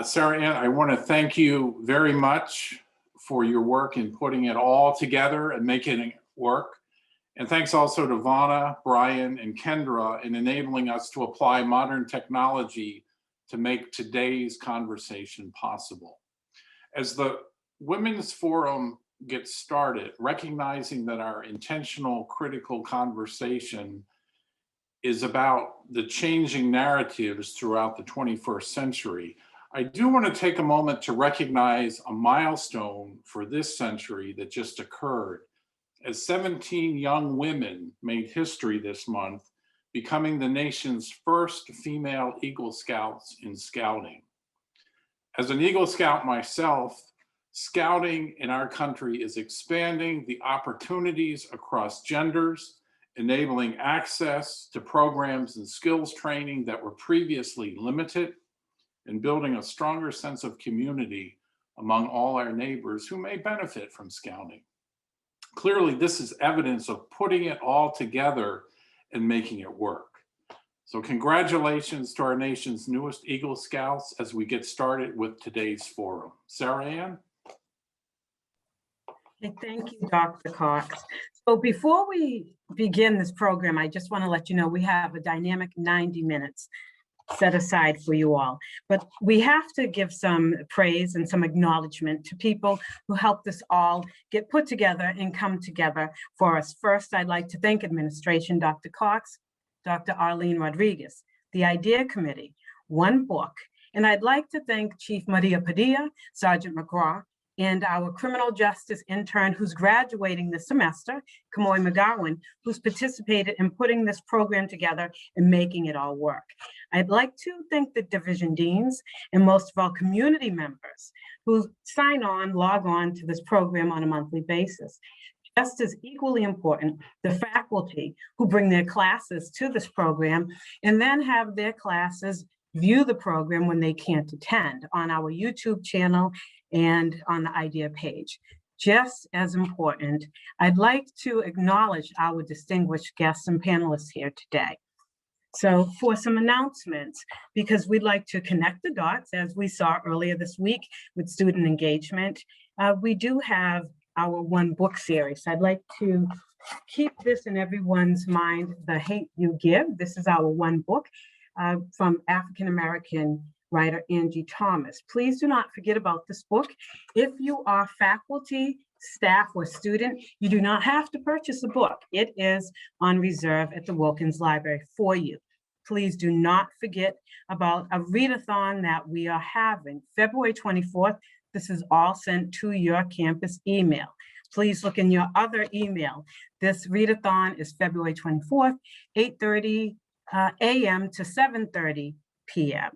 Sara-Ann, I want to thank you very much for your work in putting it all together and making it work. And thanks also to Donna, Brian, and Kendra in enabling us to apply modern technology to make today's conversation possible. As the Women's Forum gets started, recognizing that our intentional critical conversation is about the changing narratives throughout the 21st century, I do want to take a moment to recognize a milestone for this century that just occurred, as 17 young women made history this month, becoming the nation's first female Eagle Scouts in Scouting. As an Eagle Scout myself, Scouting in our country is expanding the opportunities across genders, enabling access to programs and skills training that were previously limited, and building a stronger sense of community among all our neighbors who may benefit from Scouting. Clearly, this is evidence of putting it all together and making it work. So congratulations to our nation's newest Eagle Scouts as we get started with today's forum. Sara-Ann? Thank you, Dr. Cox. So before we begin this program, I just want to let you know we have a dynamic 90 minutes set aside for you all. But we have to give some praise and some acknowledgement to people who helped us all get put together and come together for us. First, I'd like to thank administration, Dr. Cox, Dr. Arlene Rodriguez, the Idea Committee, One Book, and I'd like to thank Chief Maria Padilla, Sergeant McGraw, and our criminal justice intern who's graduating this semester, Kamoy McGowan, who's participated in putting this program together and making it all work. I'd like to thank the division deans and most of our community members who log on to this program on a monthly basis. Just as equally important, the faculty who bring their classes to this program and then have their classes view the program when they can't attend on our YouTube channel and on the Idea page. Just as important, I'd like to acknowledge our distinguished guests and panelists here today. So for some announcements, because we'd like to connect the dots, as we saw earlier this week with student engagement, we do have our One Book series. I'd like to keep this in everyone's mind, The Hate You Give. This is our One Book from African-American writer Angie Thomas. Please do not forget about this book. If you are faculty, staff, or student, you do not have to purchase a book. It is on reserve at the Wilkins Library for you. Please do not forget about a readathon that we are having February 24th. This is all sent to your campus email. Please look in your other email. This readathon is February 24th, 8:30 a.m. to 7:30 p.m.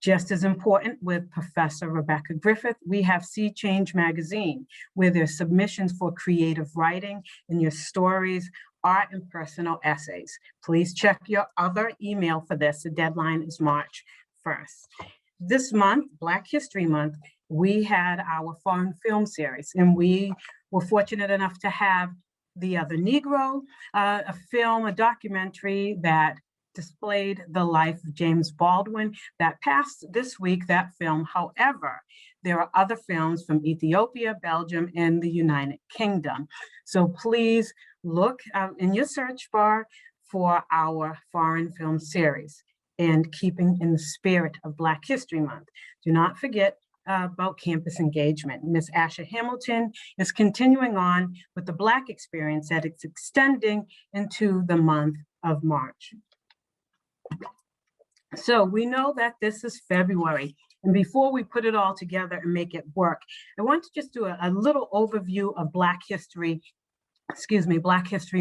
Just as important, with Professor Rebecca Griffith, we have Sea Change Magazine, where there's submissions for creative writing and your stories, art, and personal essays. Please check your other email for this. The deadline is March 1st. This month, Black History Month, we had our foreign film series, and we were fortunate enough to have The Other Negro, a documentary that displayed the life of James Baldwin that passed this week, that film. However, there are other films from Ethiopia, Belgium, and the United Kingdom. So please look in your search bar for our foreign film series, and keeping in the spirit of Black History Month. Do not forget about campus engagement. Ms. Asha Hamilton is continuing on with the Black experience that it's extending into the month of March. So we know that this is February, and before we put it all together and make it work, I want to just do a little overview of Black History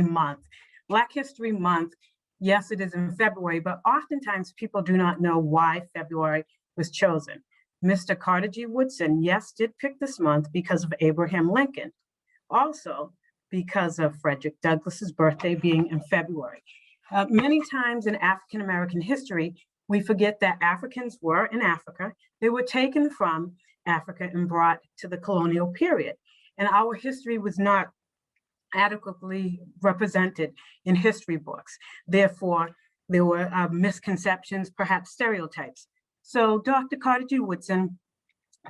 Month. Black History Month, yes, it is in February, but oftentimes people do not know why February was chosen. Mr. Carter G. Woodson, yes, did pick this month because of Abraham Lincoln. Also because of Frederick Douglass's birthday being in February. Many times in African-American history, we forget that Africans were in Africa. They were taken from Africa and brought to the colonial period. And our history was not adequately represented in history books. Therefore, there were misconceptions, perhaps stereotypes. So Dr. Carter G. Woodson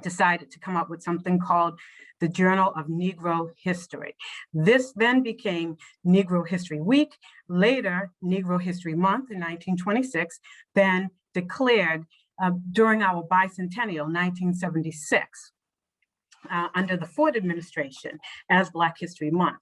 decided to come up with something called the Journal of Negro History. This then became Negro History Week, later Negro History Month in 1926, then declared during our bicentennial, 1976, under the Ford administration as Black History Month.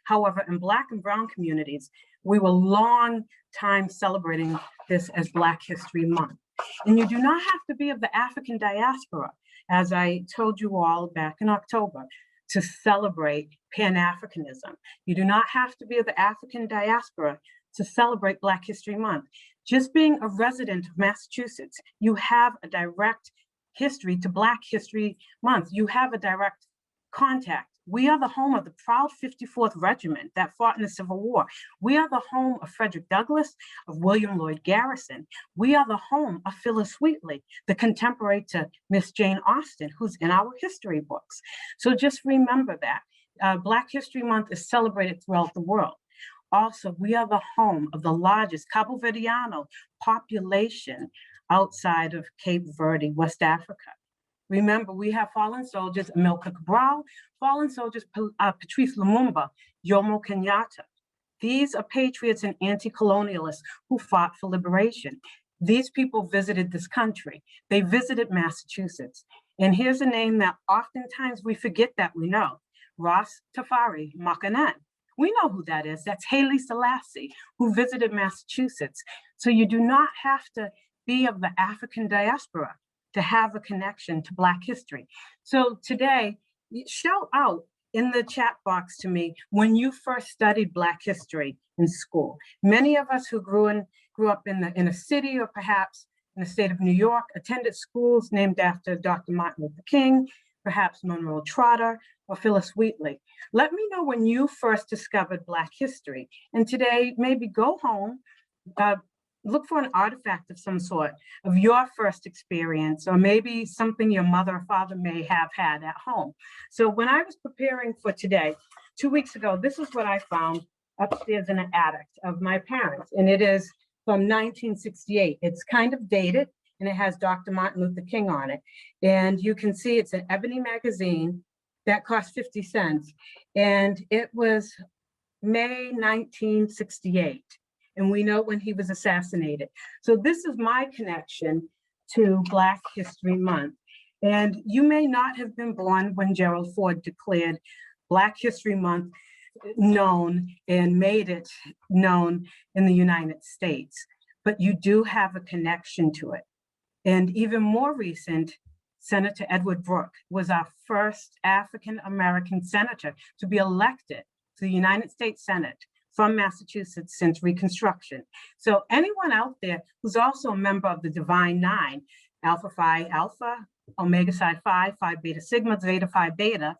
However, in Black and Brown communities, we were long time celebrating this as Black History Month. And you do not have to be of the African diaspora, as I told you all back in October, to celebrate Pan-Africanism. You do not have to be of the African diaspora to celebrate Black History Month. Just being a resident of Massachusetts, you have a direct history to Black History Month. You have a direct contact. We are the home of the proud 54th Regiment that fought in the Civil War. We are the home of Frederick Douglass, of William Lloyd Garrison. We are the home of Phyllis Wheatley, the contemporary to Miss Jane Austen, who's in our history books. So just remember that. Black History Month is celebrated throughout the world. Also, we are the home of the largest Cabo Verdeano population outside of Cape Verde, West Africa. Remember, we have fallen soldiers, Amilcar Cabral, fallen soldiers, Patrice Lumumba, Jomo Kenyatta. These are patriots and anti-colonialists who fought for liberation. These people visited this country. They visited Massachusetts. And here's a name that oftentimes we forget that we know, Ras Tafari Makanan. We know who that is. That's Haile Selassie, who visited Massachusetts. So you do not have to be of the African diaspora to have a connection to Black history. So today, shout out in the chat box to me when you first studied Black history in school. Many of us who grew up in a city or perhaps in the state of New York attended schools named after Dr. Martin Luther King, perhaps Monroe Trotter, or Phyllis Wheatley. Let me know when you first discovered Black history. And today, maybe go home, look for an artifact of some sort of your first experience, or maybe something your mother or father may have had at home. So when I was preparing for today, 2 weeks ago, this is what I found upstairs in the attic of my parents. And it is from 1968. It's kind of dated, and it has Dr. Martin Luther King on it. And you can see it's an ebony magazine that cost 50 cents. And it was May 1968. And we know when he was assassinated. So this is my connection to Black History Month. And you may not have been born when Gerald Ford declared Black History Month known and made it known in the United States, but you do have a connection to it. And even more recent, Senator Edward Brooke was our first African-American senator to be elected to the United States Senate from Massachusetts since Reconstruction. So anyone out there who's also a member of the Divine Nine, Alpha Phi Alpha, Omega Psi Phi, Phi Beta Sigma, Zeta Phi Beta,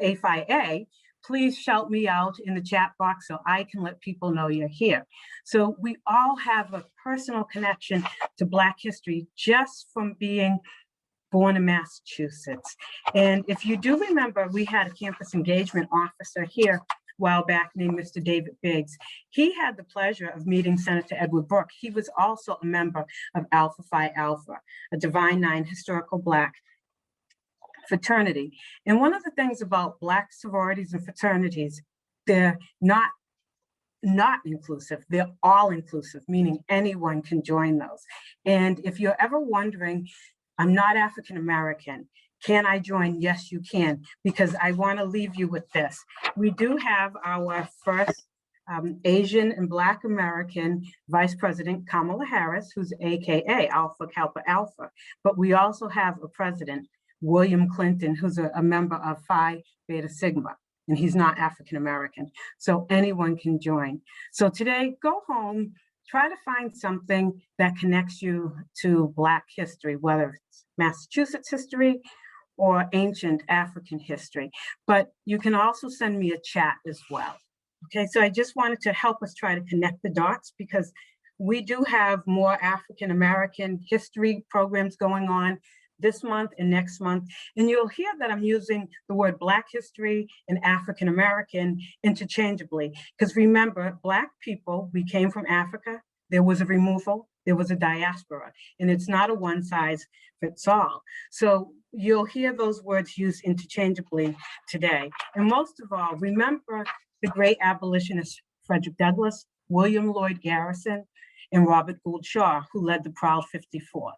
A Phi A, please shout me out in the chat box so I can let people know you're here. So we all have a personal connection to Black history just from being born in Massachusetts. And if you do remember, we had a campus engagement officer here a while back named Mr. David Biggs. He had the pleasure of meeting Senator Edward Brooke. He was also a member of Alpha Phi Alpha, a Divine Nine historical Black fraternity. And one of the things about Black sororities and fraternities, they're not inclusive, they're all inclusive, meaning anyone can join those. And if you're ever wondering, I'm not African American, can I join? Yes, you can, because I want to leave you with this. We do have our first Asian and Black American Vice President, Kamala Harris, who's AKA Alpha Kappa Alpha, but we also have a president, William Clinton, who's a member of Phi Beta Sigma, and he's not African American. So anyone can join. So today, go home, try to find something that connects you to Black history, whether it's Massachusetts history or ancient African history. But you can also send me a chat as well. Okay, so I just wanted to help us try to connect the dots, because we do have more African American history programs going on this month and next month. And you'll hear that I'm using the word Black history and African American interchangeably, because remember, Black people, we came from Africa, there was a removal, there was a diaspora, and it's not a one size fits all. So you'll hear those words used interchangeably today. And most of all, remember the great abolitionists Frederick Douglass, William Lloyd Garrison, and Robert Gould Shaw, who led the Proud 54.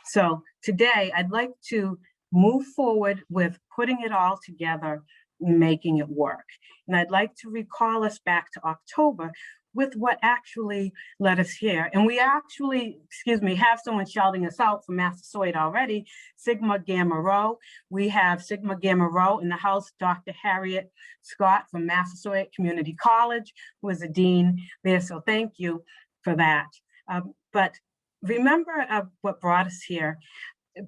So today I'd like to move forward with putting it all together, making it work. And I'd like to recall us back to October with what actually led us here. And we actually, have someone shouting us out from Massasoit already, Sigma Gamma Rho. We have Sigma Gamma Rho in the house, Dr. Harriet Scott from Massasoit Community College, who is a dean there, so thank you for that. But remember what brought us here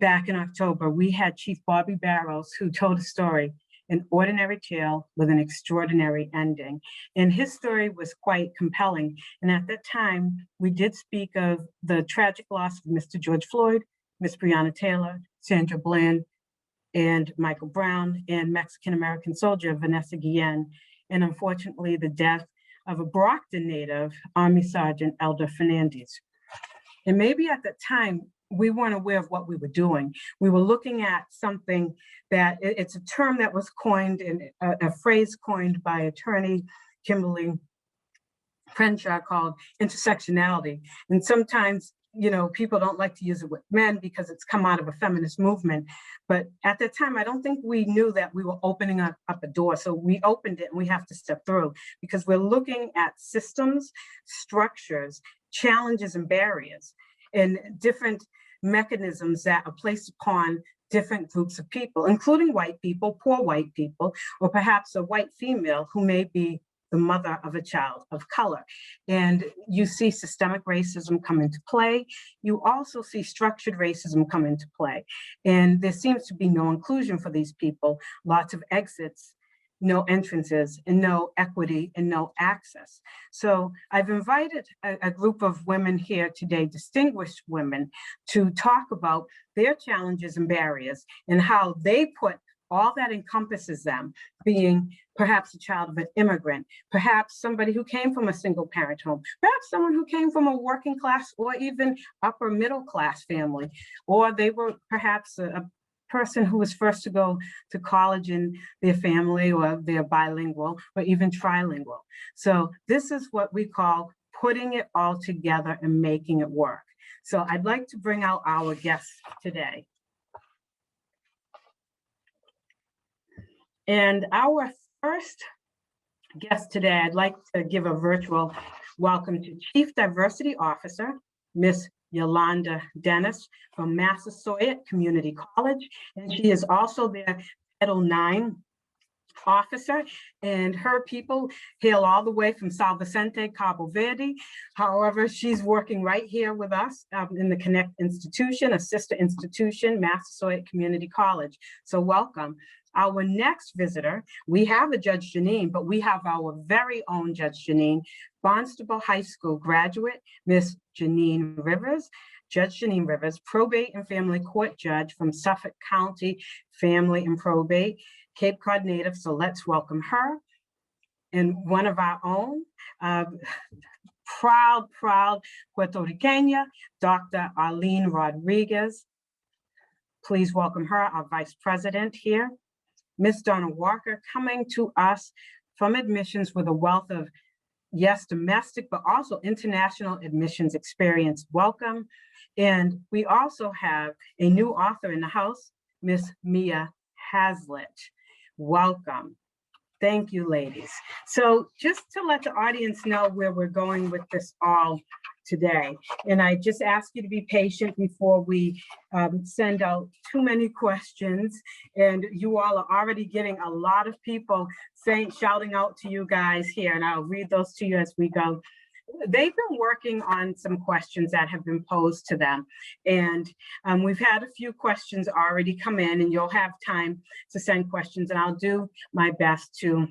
back in October. We had Chief Bobby Barrows, who told a story, an ordinary tale with an extraordinary ending. And his story was quite compelling. And at that time, we did speak of the tragic loss of Mr. George Floyd, Miss Breonna Taylor, Sandra Bland, and Michael Brown, and Mexican-American soldier Vanessa Guillen, and unfortunately the death of a Brockton native, Army Sergeant Elder Fernandez. And maybe at that time, we weren't aware of what we were doing. We were looking at something that it's a term that was coined, and a phrase coined by attorney Kimberly Crenshaw called intersectionality. And sometimes, people don't like to use it with men because it's come out of a feminist movement. But at that time, I don't think we knew that we were opening up a door. So we opened it and we have to step through because we're looking at systems, structures, challenges, and barriers, and different mechanisms that are placed upon different groups of people, including white people, poor white people, or perhaps a white female who may be the mother of a child of color. And you see systemic racism come into play. You also see structured racism come into play. And there seems to be no inclusion for these people, lots of exits, no entrances, and no equity, and no access. So I've invited a group of women here today, distinguished women, to talk about their challenges and barriers and how they put all that encompasses them, being perhaps a child of an immigrant, perhaps somebody who came from a single parent home, perhaps someone who came from a working class or even upper middle class family, or they were perhaps a person who was first to go to college in their family, or they're bilingual or even trilingual. So this is what we call putting it all together and making it work. So I'd like to bring out our guests today. And our first guest today, I'd like to give a virtual welcome to Chief Diversity Officer, Miss Yolanda Dennis from Massasoit Community College. And she is also their Title IX officer, and her people hail all the way from Sal Vicente, Cabo Verde. However, she's working right here with us in the Connect institution, a sister institution, Massasoit Community College. So welcome. Our next visitor, we have a Judge Janine, but we have our very own Judge Janine, Barnstable High School graduate, Miss Janine Rivers. Judge Janine Rivers, probate and family court judge from Suffolk County Family and Probate, Cape Cod native, so let's welcome her. And one of our own, proud Puerto Ricana, Dr. Arlene Rodriguez. Please welcome her, our vice president here. Miss Donna Walker, coming to us from admissions with a wealth of, yes, domestic, but also international admissions experience. Welcome. And we also have a new author in the house, Miss Mia Hazlett. Welcome. Thank you, ladies. So just to let the audience know where we're going with this all today, and I just ask you to be patient before we send out too many questions. And you all are already getting a lot of people shouting out to you guys here, and I'll read those to you as we go. They've been working on some questions that have been posed to them. And we've had a few questions already come in, and you'll have time to send questions, and I'll do my best to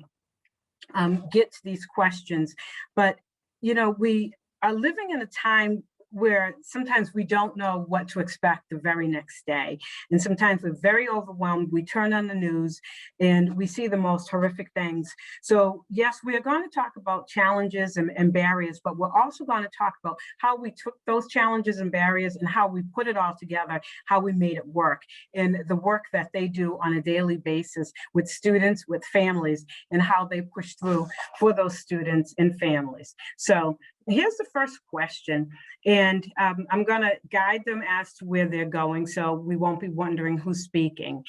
get to these questions. But, you know, we are living in a time where sometimes we don't know what to expect the very next day. And sometimes we're very overwhelmed. We turn on the news and we see the most horrific things. So yes, we are going to talk about challenges and barriers, but we're also going to talk about how we took those challenges and barriers and how we put it all together, how we made it work, and the work that they do on a daily basis with students, with families, and how they push through for those students and families. So here's the first question, and I'm going to guide them as to where they're going, so we won't be wondering who's speaking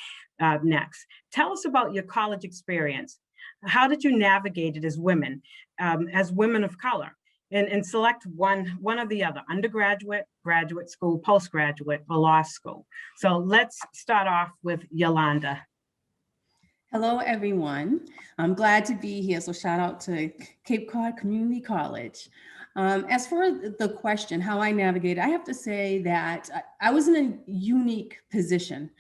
next. Tell us about your college experience. How did you navigate it as women of color? And select one or the other, undergraduate, graduate school, postgraduate, or law school. So let's start off with Yolanda. Hello, everyone. I'm glad to be here. So shout out to Cape Cod Community College. As for the question, how I navigated, I have to say that I was in a unique position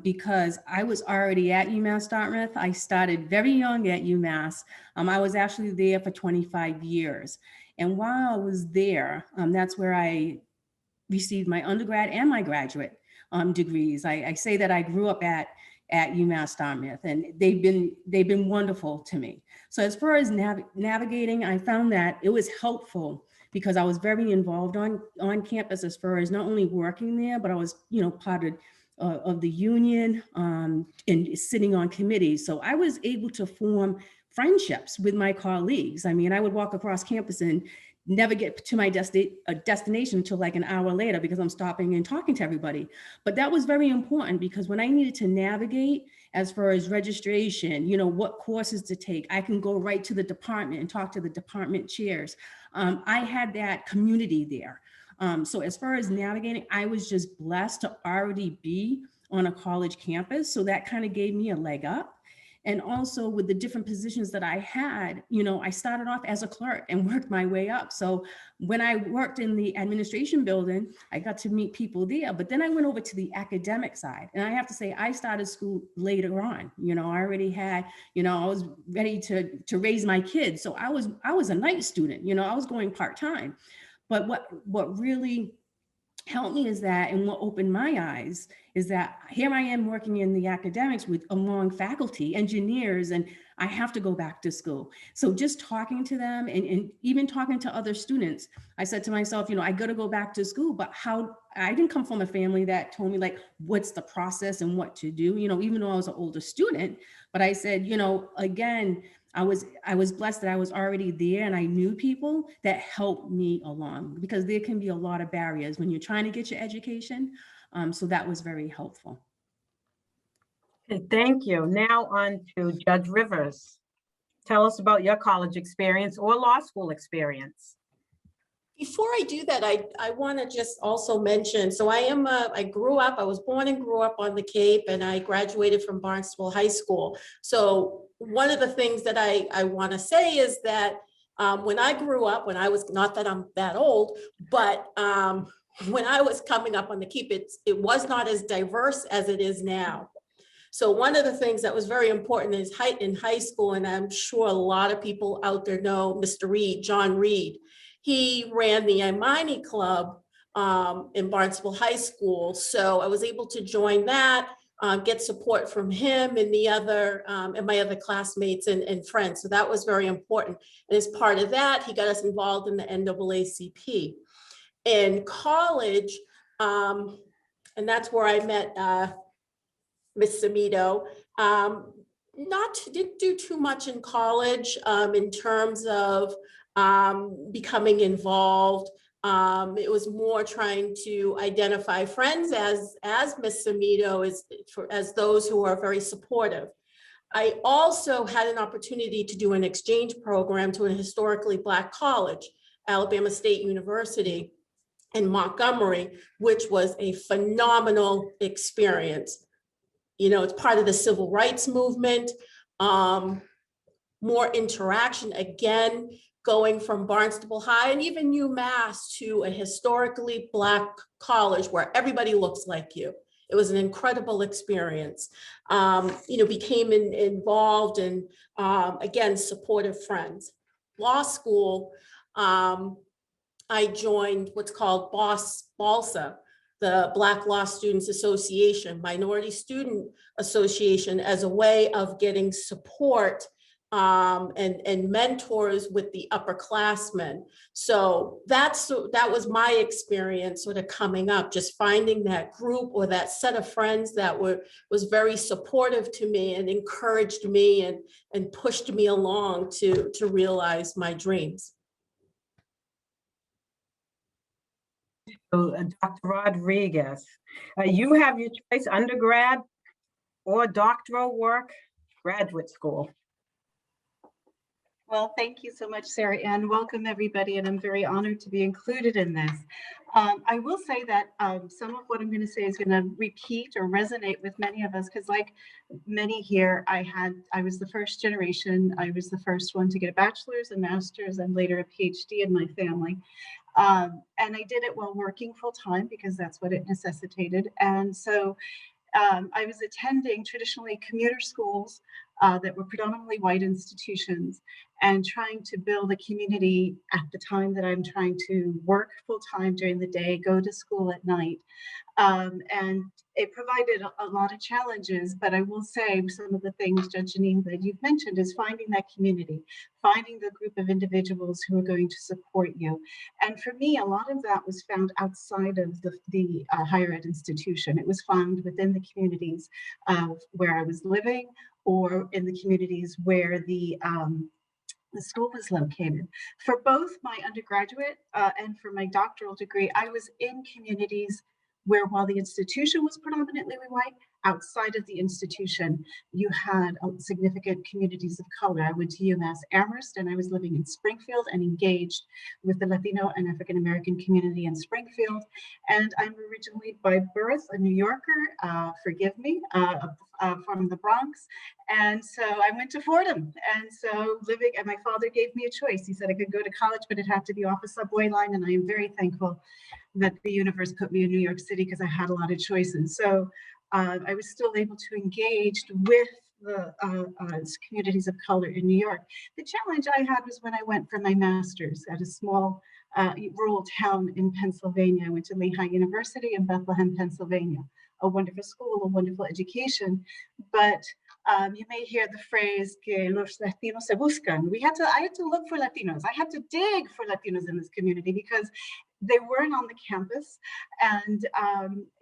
because I was already at UMass Dartmouth. I started very young at UMass. I was actually there for 25 years. And while I was there, that's where I received my undergrad and my graduate degrees. I say that I grew up at UMass Dartmouth, and they've been wonderful to me. So as far as navigating, I found that it was helpful because I was very involved on campus as far as not only working there, but I was, part of the union and sitting on committees. So I was able to form friendships with my colleagues. I mean, I would walk across campus and never get to my destination until like an hour later because I'm stopping and talking to everybody. But that was very important because when I needed to navigate as far as registration, what courses to take, I can go right to the department and talk to the department chairs. I had that community there. So as far as navigating, I was just blessed to already be on a college campus. So that kind of gave me a leg up. And also with the different positions that I had, I started off as a clerk and worked my way up. So when I worked in the administration building, I got to meet people there, but then I went over to the academic side. And I have to say, I started school later on. I already had, I was ready to raise my kids. So I was a night student, I was going part-time. But what really helped me is that, and what opened my eyes is that here I am working in the academics with among faculty, engineers, and I have to go back to school. So just talking to them and even talking to other students, I said to myself, I got to go back to school, but I didn't come from a family that told me like, what's the process and what to do, even though I was an older student, but I said, again, I was blessed that I was already there and I knew people that helped me along because there can be a lot of barriers when you're trying to get your education. So that was very helpful. Okay, thank you. Now on to Judge Rivers. Tell us about your college experience or law school experience. Before I do that, I want to just also mention, so I was born and grew up on the Cape, and I graduated from Barnstable High School. So one of the things that I want to say is that when I grew up, when I was, not that I'm that old, but when I was coming up on the Cape, it was not as diverse as it is now. So one of the things that was very important is in high school, and I'm sure a lot of people out there know Mr. Reed, John Reed. He ran the Imani Club in Barnstable High School. So I was able to join that, get support from him and the other, and my other classmates and friends. So that was very important. And as part of that, he got us involved in the NAACP. In college, and that's where I met Miss Semedo. Didn't do too much in college in terms of becoming involved. It was more trying to identify friends as Miss Semedo as those who are very supportive. I also had an opportunity to do an exchange program to a historically Black college, Alabama State University in Montgomery, which was a phenomenal experience. It's part of the civil rights movement, more interaction, again, going from Barnstable High and even UMass to a historically Black college where everybody looks like you. It was an incredible experience. Became involved in, again, supportive friends. Law school, I joined what's called BALSA, the Black Law Students Association, Minority Student Association, as a way of getting support and mentors with the upperclassmen. So that was my experience sort of coming up, just finding that group or that set of friends that was very supportive to me and encouraged me and pushed me along to realize my dreams. So, Dr. Rodriguez, you have your choice, undergrad or doctoral work, graduate school. Well, thank you so much, Sara-Ann. Welcome, everybody, and I'm very honored to be included in this. I will say that some of what I'm going to say is going to repeat or resonate with many of us, because like many here, I was the first generation. I was the first one to get a bachelor's, a master's, and later a PhD in my family. And I did it while working full time because that's what it necessitated. And so I was attending traditionally commuter schools that were predominantly white institutions and trying to build a community at the time that I'm trying to work full time during the day, go to school at night. And it provided a lot of challenges, but I will say some of the things, Judge Janine, that you've mentioned is finding that community, finding the group of individuals who are going to support you. And for me, a lot of that was found outside of the higher ed institution. It was found within the communities where I was living or in the communities where the school was located. For both my undergraduate and for my doctoral degree, I was in communities where, while the institution was predominantly white, outside of the institution, you had significant communities of color. I went to UMass Amherst and I was living in Springfield and engaged with the Latino and African American community in Springfield. And I'm originally by birth a New Yorker, forgive me, from the Bronx. And so I went to Fordham. And so and my father gave me a choice. He said I could go to college, but it had to be off a subway line. And I am very thankful that the universe put me in New York City because I had a lot of choices. So I was still able to engage with the communities of color in New York. The challenge I had was when I went for my master's at a small rural town in Pennsylvania. I went to Lehigh University in Bethlehem, Pennsylvania. A wonderful school, a wonderful education, but you may hear the phrase que los Latinos se buscan. I had to look for Latinos. I had to dig for Latinos in this community because they weren't on the campus. And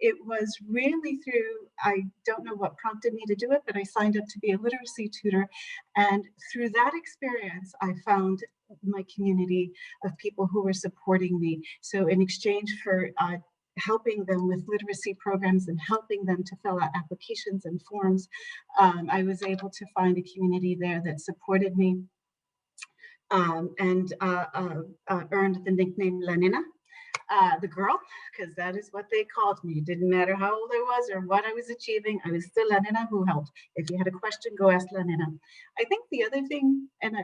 it was really through, I don't know what prompted me to do it, but I signed up to be a literacy tutor. And through that experience, I found my community of people who were supporting me. So in exchange for helping them with literacy programs and helping them to fill out applications and forms, I was able to find a community there that supported me and earned the nickname La Nena, the girl, because that is what they called me. It didn't matter how old I was or what I was achieving. I was still La Nena who helped. If you had a question, go ask La Nena. I think the other thing, and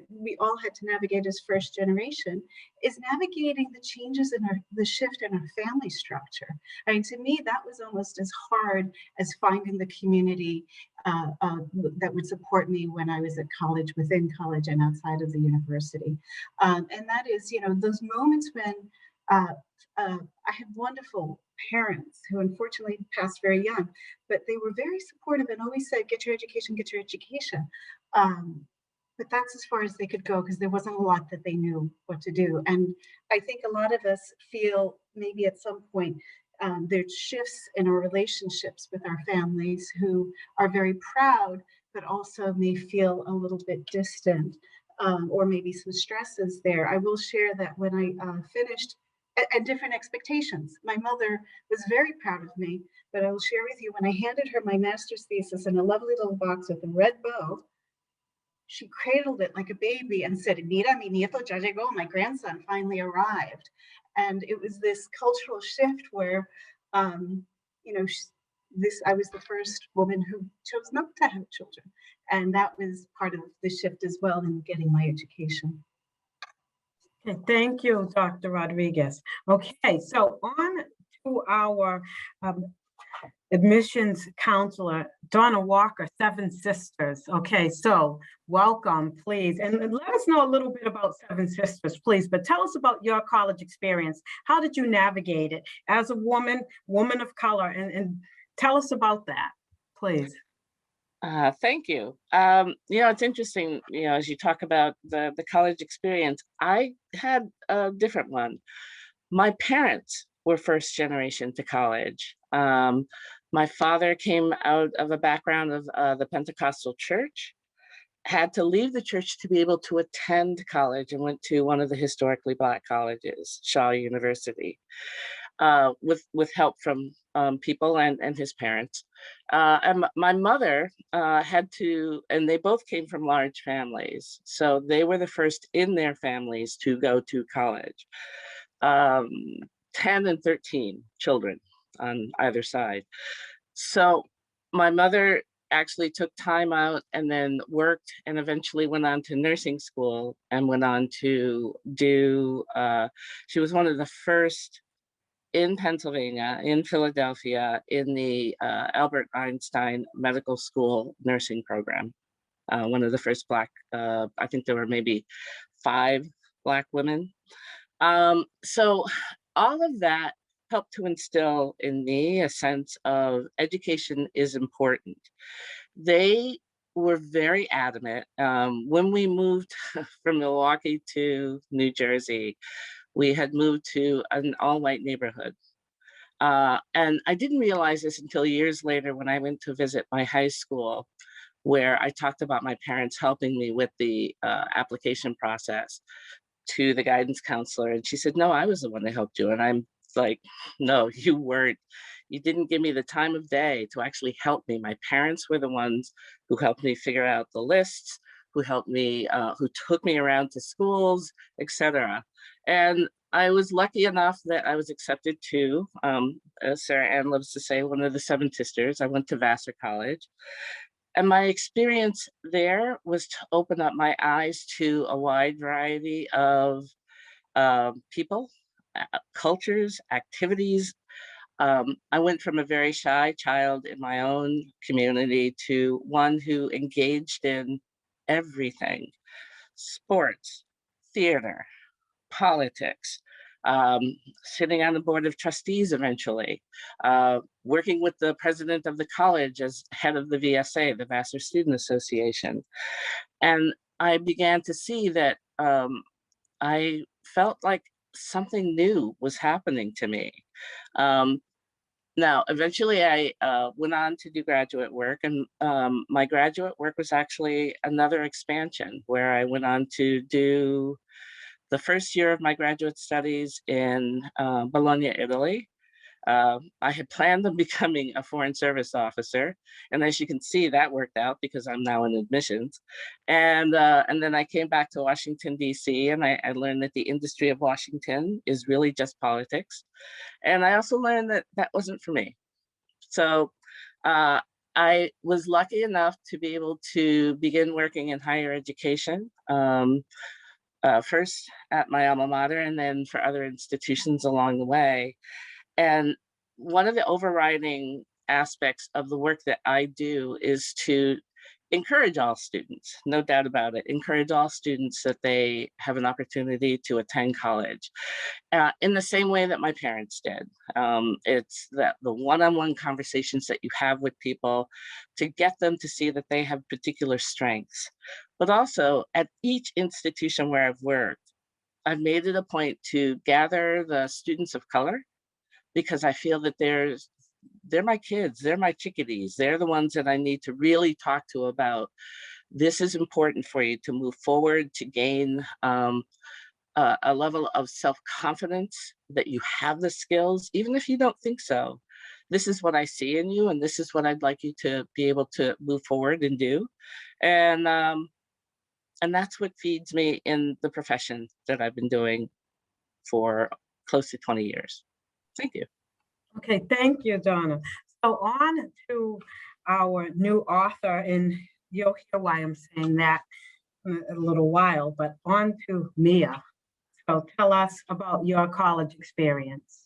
we all had to navigate as first generation, is navigating the changes in the shift in our family structure. I mean, to me, that was almost as hard as finding the community that would support me when I was at college, within college and outside of the university. And that is, those moments when I had wonderful parents who unfortunately passed very young, but they were very supportive and always said, get your education, get your education. But that's as far as they could go because there wasn't a lot that they knew what to do. And I think a lot of us feel maybe at some point there's shifts in our relationships with our families who are very proud, but also may feel a little bit distant or maybe some stresses there. I will share that when I finished, and different expectations. My mother was very proud of me, but I will share with you when I handed her my master's thesis in a lovely little box with a red bow, she cradled it like a baby and said, "Mira, mi nieto ya llegó, my grandson finally arrived." And it was this cultural shift where, I was the first woman who chose not to have children. And that was part of the shift as well in getting my education. Okay, thank you, Dr. Rodriguez. Okay, so on to our admissions counselor, Donna Walker, Seven Sisters. Okay, so welcome, please. And let us know a little bit about Seven Sisters, please. But tell us about your college experience. How did you navigate it as a woman of color? And tell us about that, please. Thank you. It's interesting, as you talk about the college experience, I had a different one. My parents were first generation to college. My father came out of a background of the Pentecostal church, had to leave the church to be able to attend college, and went to one of the historically Black colleges, Shaw University, with help from people and his parents. And my mother had to, and they both came from large families, so they were the first in their families to go to college. 10 and 13 children on either side. So my mother actually took time out and then worked, and eventually went on to nursing school and went on to do, she was one of the first in Pennsylvania, in Philadelphia, in the Albert Einstein Medical School nursing program. One of the first Black, I think there were maybe 5 Black women. So all of that helped to instill in me a sense of education is important. They were very adamant. When we moved from Milwaukee to New Jersey, we had moved to an all-white neighborhood. And I didn't realize this until years later when I went to visit my high school, where I talked about my parents helping me with the application process to the guidance counselor. And she said, no, I was the one that helped you. And I'm like, no, you weren't. You didn't give me the time of day to actually help me. My parents were the ones who helped me figure out the lists, who helped me, who took me around to schools, etc. And I was lucky enough that I was accepted to, as Sara-Ann loves to say, one of the 7 sisters. I went to Vassar College. And my experience there was to open up my eyes to a wide variety of people, cultures, activities. I went from a very shy child in my own community to one who engaged in everything: sports, theater, politics, sitting on the board of trustees eventually, working with the president of the college as head of the VSA, the Vassar Student Association. And I began to see that I felt like something new was happening to me. Now, eventually I went on to do graduate work, and my graduate work was actually another expansion where I went on to do the first year of my graduate studies in Bologna, Italy. I had planned on becoming a foreign service officer, and as you can see, that worked out because I'm now in admissions. And then I came back to Washington, D.C., and I learned that the industry of Washington is really just politics. And I also learned that that wasn't for me. So I was lucky enough to be able to begin working in higher education. First at my alma mater, and then for other institutions along the way. And one of the overriding aspects of the work that I do is to encourage all students, no doubt about it, encourage all students that they have an opportunity to attend college in the same way that my parents did. It's that the one-on-one conversations that you have with people to get them to see that they have particular strengths. But also at each institution where I've worked, I've made it a point to gather the students of color, because I feel that they're my kids, they're my chickadees, they're the ones that I need to really talk to about, this is important for you to move forward, to gain a level of self-confidence that you have the skills, even if you don't think so. This is what I see in you, and this is what I'd like you to be able to move forward and do. And that's what feeds me in the profession that I've been doing for close to 20 years. Thank you. Okay, thank you, Donna. So on to our new author, and you'll hear why I'm saying that in a little while, but on to Mia. So tell us about your college experience.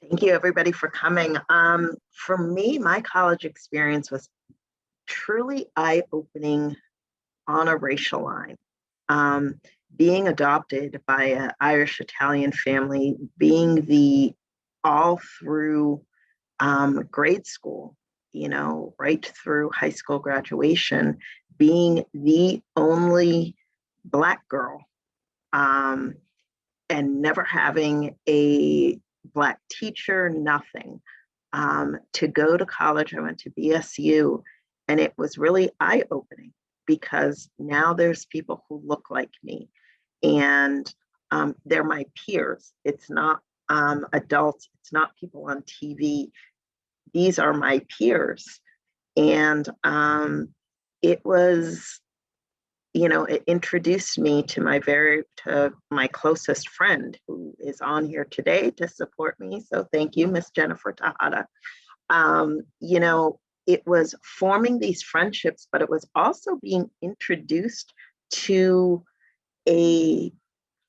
Thank you, everybody, for coming. For me, my college experience was truly eye-opening on a racial line. Being adopted by an Irish-Italian family, being the all through grade school, you know, right through high school graduation, being the only Black girl, and never having a Black teacher, nothing. To go to college, I went to BSU, and it was really eye-opening because now there's people who look like me, and they're my peers. It's not adults, it's not people on TV. These are my peers. And it was, you know, it introduced me to my closest friend who is on here today to support me. So thank you, Miss Jennifer Tejada. You know, it was forming these friendships, but it was also being introduced to a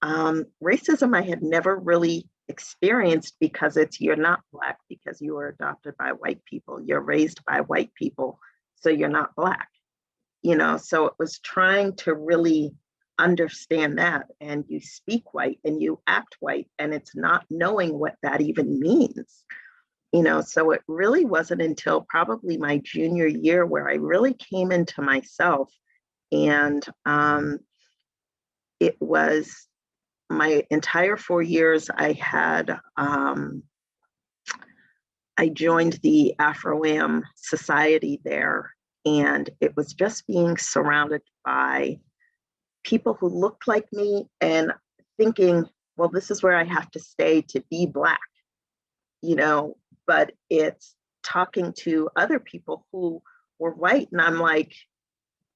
racism I had never really experienced, because you're not Black because you were adopted by white people, you're raised by white people, so you're not Black. You know, so it was trying to really understand that, and you speak white and you act white, and it's not knowing what that even means. You know, so it really wasn't until probably my junior year where I really came into myself. And it was my entire 4 years I had, I joined the Afro-Am Society there, and it was just being surrounded by people who looked like me and thinking, well, this is where I have to stay to be Black, you know, but it's talking to other people who were white, and I'm like,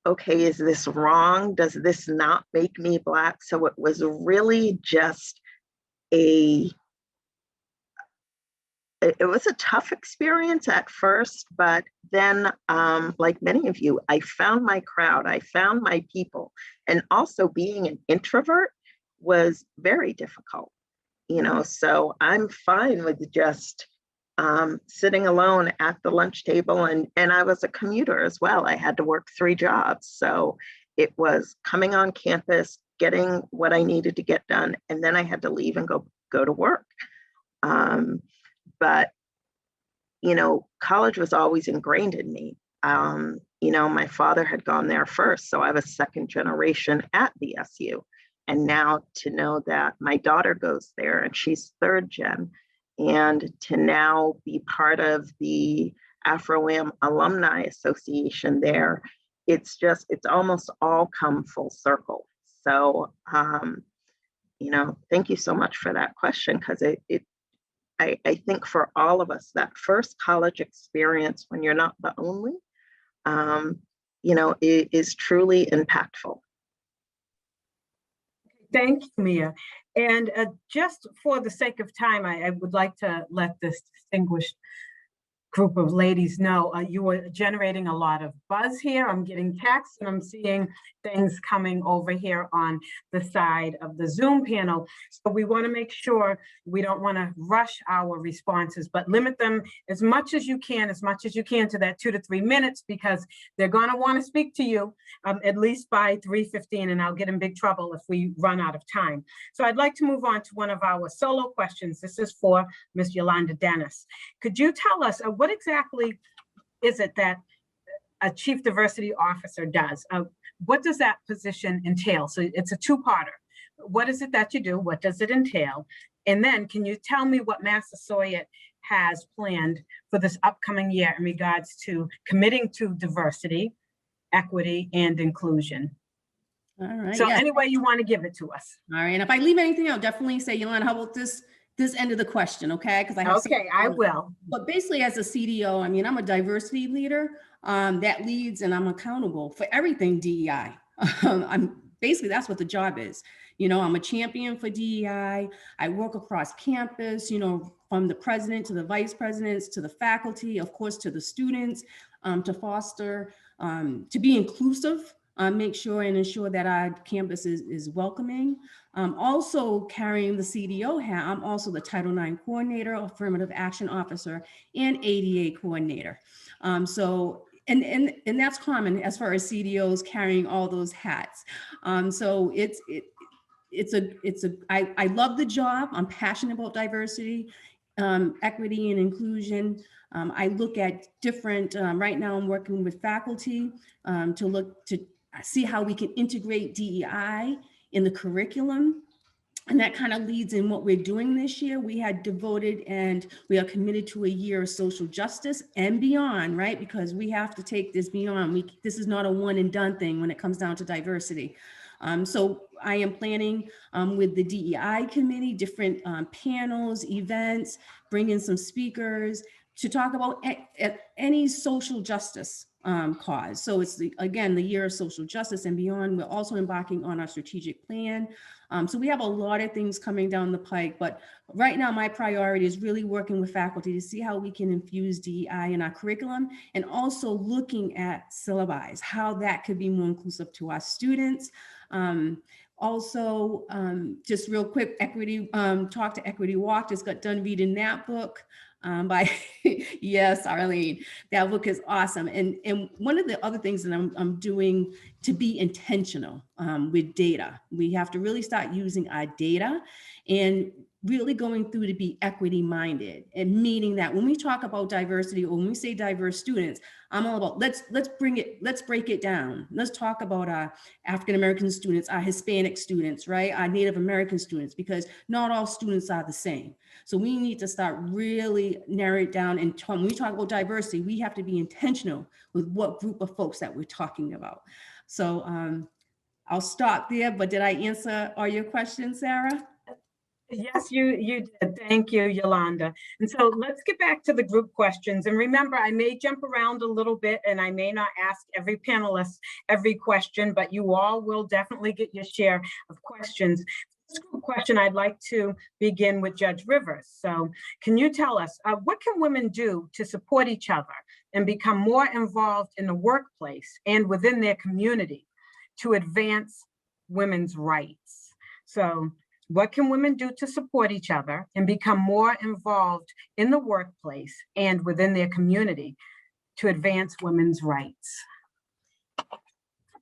okay, is this wrong? Does this not make me Black? So it was really just it was a tough experience at first, but then, like many of you, I found my crowd, I found my people, and also being an introvert was very difficult, you know, so I'm fine with just sitting alone at the lunch table, and I was a commuter as well. I had to work 3 jobs. So it was coming on campus, getting what I needed to get done, and then I had to leave and go to work. But, you know, college was always ingrained in me. You know, my father had gone there first, so I was second generation at BSU. And now to know that my daughter goes there and she's 3rd gen, and to now be part of the Afro-Am Alumni Association there, it's almost all come full circle. So, you know, thank you so much for that question, because I think for all of us, that first college experience when you're not the only, you know, is truly impactful. Thank you, Mia. And just for the sake of time, I would like to let this distinguished group of ladies know you are generating a lot of buzz here. I'm getting texts and I'm seeing things coming over here on the side of the Zoom panel. So we want to make sure we don't want to rush our responses, but limit them as much as you can to that 2 to 3 minutes, because they're going to want to speak to you at least by 3:15, and I'll get in big trouble if we run out of time. So I'd like to move on to one of our solo questions. This is for Ms. Yolanda Dennis. Could you tell us what exactly is it that a chief diversity officer does? What does that position entail? So it's a 2-parter. What is it that you do? What does it entail? And then can you tell me what Massasoit has planned for this upcoming year in regards to committing to diversity, equity, and inclusion? All right. So yes. any way you want to give it to us. All right. And if I leave anything, I'll definitely say, Yolanda, how about this end of the question, okay? Because I have I will. But basically, as a CDO, I mean, I'm a diversity leader that leads, and I'm accountable for everything DEI. Basically, that's what the job is. You know, I'm a champion for DEI. I work across campus, you know, from the president to the vice presidents to the faculty, of course, to the students, to foster, to be inclusive make sure and ensure that our campus is welcoming. Also carrying the CDO hat, I'm also the Title IX coordinator, affirmative action officer, and ADA coordinator. So and that's common as far as CDOs carrying all those hats. So I love the job. I'm passionate about diversity, equity, and inclusion. I look at different, right now I'm working with faculty to see how we can integrate DEI in the curriculum. And that kind of leads in what we're doing this year. We had devoted and we are committed to a year of social justice and beyond, right? Because we have to take this beyond. This is not a one and done thing when it comes down to diversity. So I am planning with the DEI committee, different panels, events, bring in some speakers to talk about any social justice cause. So it's again, the year of social justice and beyond. We're also embarking on our strategic plan. So we have a lot of things coming down the pike, but right now my priority is really working with faculty to see how we can infuse DEI in our curriculum, and also looking at syllabi, how that could be more inclusive to our students. Also, just real quick, Equity Talk to Equity Walk, just got done reading that book by, yes, Arlene, that book is awesome. And one of the other things that I'm doing to be intentional with data, we have to really start using our data and really going through to be equity minded, and meaning that when we talk about diversity, or when we say diverse students, I'm all about let's break it down. Let's talk about our African-American students, our Hispanic students, right? Our Native American students, because not all students are the same. So we need to start really narrow it down. And when we talk about diversity, we have to be intentional with what group of folks that we're talking about. So I'll stop there, but did I answer all your questions, Sarah? Yes, you did. Thank you, Yolanda. And so let's get back to the group questions. And remember, I may jump around a little bit and I may not ask every panelist every question, but you all will definitely get your share of questions. This group question, I'd like to begin with Judge Rivers. So can you tell us, what can women do to support each other and become more involved in the workplace and within their community to advance women's rights? So what can women do to support each other and become more involved in the workplace and within their community to advance women's rights?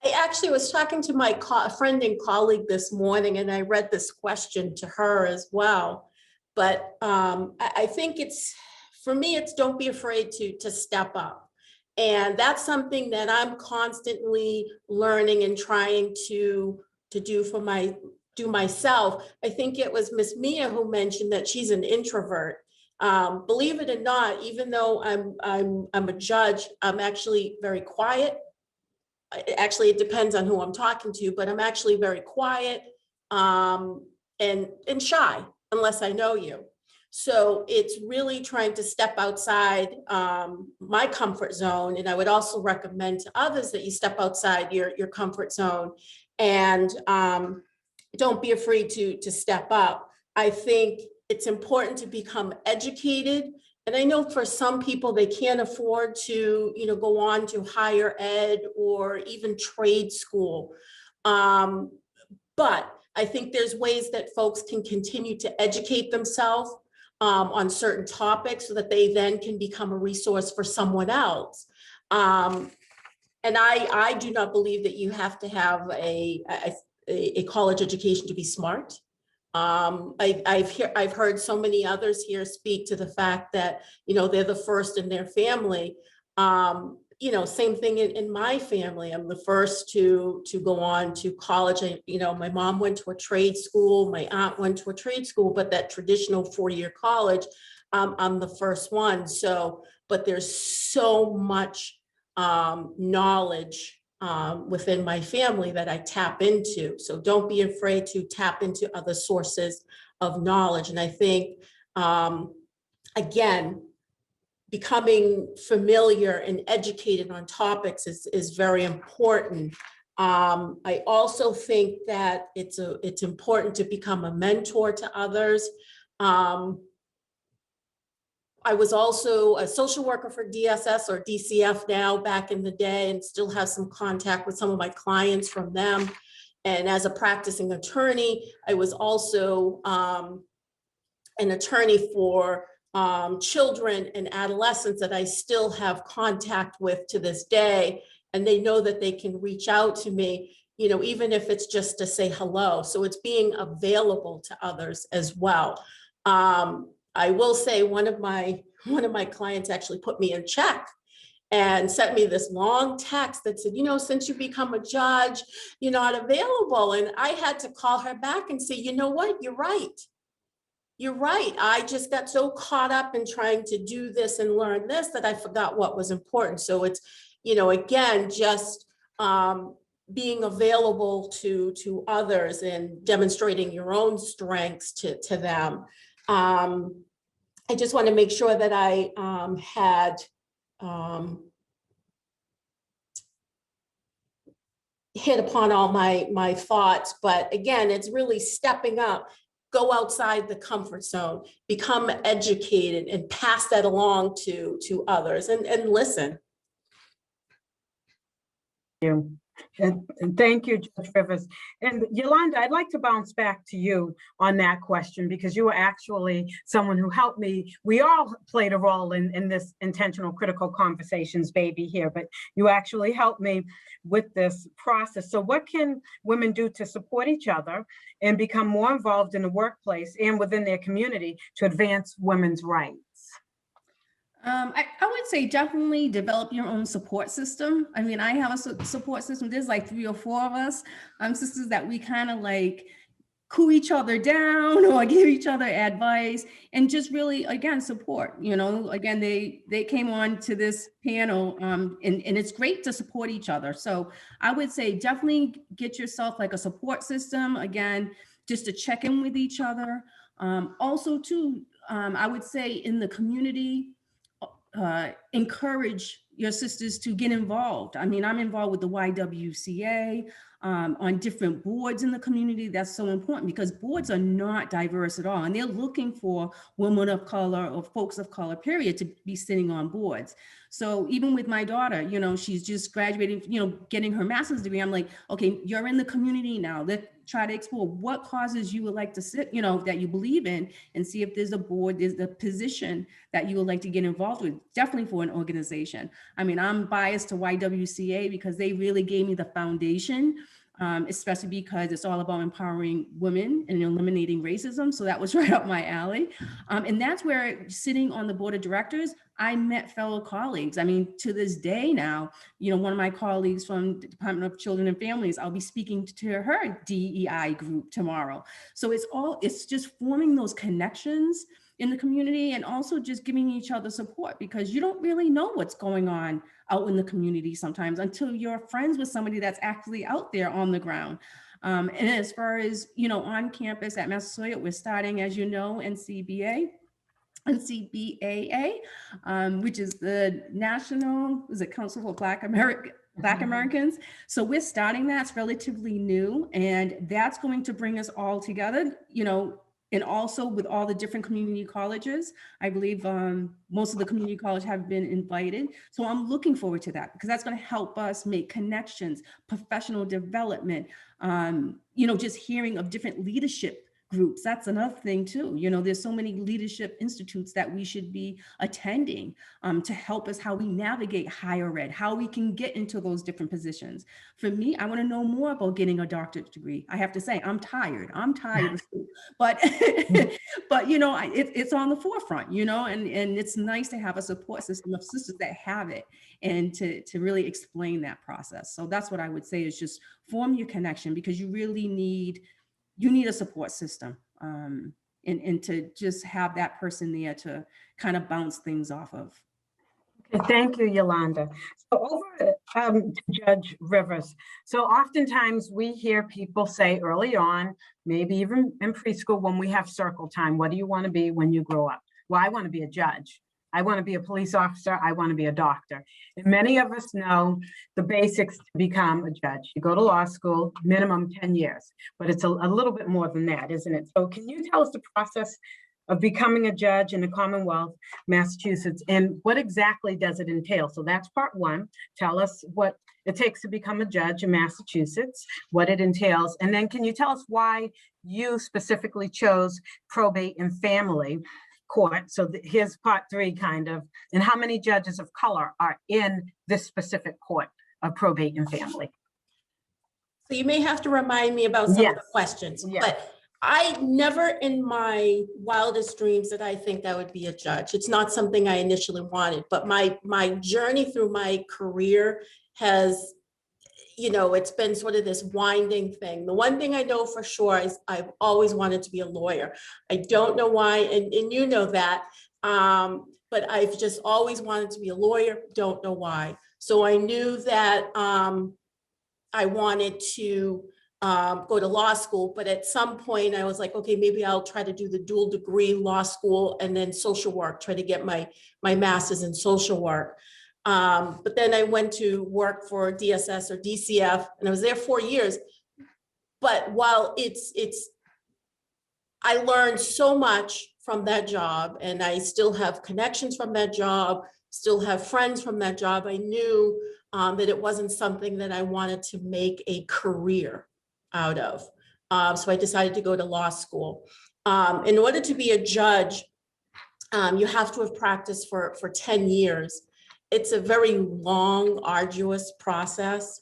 I actually was talking to my friend and colleague this morning, and I read this question to her as well. But I think for me, it's don't be afraid to step up. And that's something that I'm constantly learning and trying to do myself. I think it was Miss Mia who mentioned that she's an introvert. Believe it or not, even though I'm a judge, I'm actually very quiet. Actually, it depends on who I'm talking to, but I'm actually very quiet and shy unless I know you. So it's really trying to step outside my comfort zone. And I would also recommend to others that you step outside your comfort zone and don't be afraid to step up. I think it's important to become educated. And I know for some people, they can't afford to, go on to higher ed or even trade school. But I think there's ways that folks can continue to educate themselves on certain topics so that they then can become a resource for someone else. And I do not believe that you have to have a college education to be smart. I've heard so many others here speak to the fact that, they're the first in their family. Same thing in my family. I'm the first to go on to college. My mom went to a trade school, my aunt went to a trade school, but that traditional 4-year college, I'm the first one. So, but there's so much knowledge within my family that I tap into. So don't be afraid to tap into other sources of knowledge. And I think, again, becoming familiar and educated on topics is very important. I also think that it's important to become a mentor to others. I was also a social worker for DSS or DCF now back in the day, and still have some contact with some of my clients from them. And as a practicing attorney, I was also an attorney for children and adolescents that I still have contact with to this day. And they know that they can reach out to me, you know, even if it's just to say hello. So it's being available to others as well. I will say one of my clients actually put me in check and sent me this long text that said, you know, since you become a judge, you're not available. And I had to call her back and say, you know what, you're right. You're right. I just got so caught up in trying to do this and learn this that I forgot what was important. So it's, you know, again, just being available to others and demonstrating your own strengths to them. I just want to make sure that I had hit upon all my thoughts, but again, it's really stepping up, go outside the comfort zone, become educated, and pass that along to others, and listen. Thank you. And thank you, Judge Rivers. And Yolanda, I'd like to bounce back to you on that question, because you were actually someone who helped me. We all played a role in this intentional critical conversations baby here, but you actually helped me with this process. So what can women do to support each other and become more involved in the workplace and within their community to advance women's rights? I would say definitely develop your own support system. I mean, I have a support system. There's like 3 or 4 of us, sisters, that we kind of like cool each other down or give each other advice and just really, again, support. You know, again, they came on to this panel and it's great to support each other. So I would say definitely get yourself like a support system, again, just to check in with each other. Also too, I would say in the community, encourage your sisters to get involved. I mean, I'm involved with the YWCA on different boards in the community. That's so important because boards are not diverse at all. And they're looking for women of color or folks of color, period, to be sitting on boards. So even with my daughter, you know, she's just graduating, you know, getting her master's degree. I'm like, okay, you're in the community now. Let's try to explore what causes you would like to sit, you know, that you believe in, and see if there's a board, there's a position that you would like to get involved with, definitely for an organization. I mean, I'm biased to YWCA because they really gave me the foundation, especially because it's all about empowering women and eliminating racism. So that was right up my alley. And that's where, sitting on the board of directors, I met fellow colleagues. I mean, to this day now, you know, one of my colleagues from the Department of Children and Families, I'll be speaking to her DEI group tomorrow. So it's just forming those connections in the community and also just giving each other support, because you don't really know what's going on out in the community sometimes until you're friends with somebody that's actually out there on the ground. And as far as, you know, on campus at Massasoit, we're starting, as you know, NCBAA, which is the National, is it Council for Black Americans. So we're starting that. It's relatively new, and that's going to bring us all together, you know, and also with all the different community colleges. I believe most of the community colleges have been invited. So I'm looking forward to that, because that's going to help us make connections, professional development, you know, just hearing of different leadership groups. That's another thing too. You know, there's so many leadership institutes that we should be attending to help us how we navigate higher ed, how we can get into those different positions. For me, I want to know more about getting a doctorate degree. I have to say, I'm tired of school, but but you know, it's on the forefront, you know, and it's nice to have a support system of sisters that have it, and to really explain that process. So that's what I would say, is just form your connection, because you really need a support system, and to just have that person there to kind of bounce things off of. Okay, thank you, Yolanda. So over to Judge Rivers. So oftentimes we hear people say early on, maybe even in preschool when we have circle time, what do you want to be when you grow up? Well, I want to be a judge. I want to be a police officer. I want to be a doctor. And many of us know the basics to become a judge. You go to law school, minimum 10 years, but it's a little bit more than that, isn't it? So can you tell us the process of becoming a judge in the Commonwealth, Massachusetts, and what exactly does it entail? So that's part one. Tell us what it takes to become a judge in Massachusetts, what it entails, and then can you tell us why you specifically chose probate and family court? So here's part three, kind of, and how many judges of color are in this specific court of probate and family? So you may have to remind me about some of the Yes. questions, Yes. but I never in my wildest dreams did I think I would be a judge. It's not something I initially wanted, but my journey through my career has, you know, it's been sort of this winding thing. The one thing I know for sure is I've always wanted to be a lawyer. I don't know why, and you know that, but I've just always wanted to be a lawyer, don't know why. So I knew that I wanted to go to law school, but at some point I was like, okay, maybe I'll try to do the dual degree law school and then social work, try to get my master's in social work. But then I went to work for DSS or DCF, and I was there 4 years. But while I learned so much from that job, and I still have connections from that job, still have friends from that job, I knew that it wasn't something that I wanted to make a career out of. So I decided to go to law school. In order to be a judge, you have to have practiced for 10 years. It's a very long, arduous process.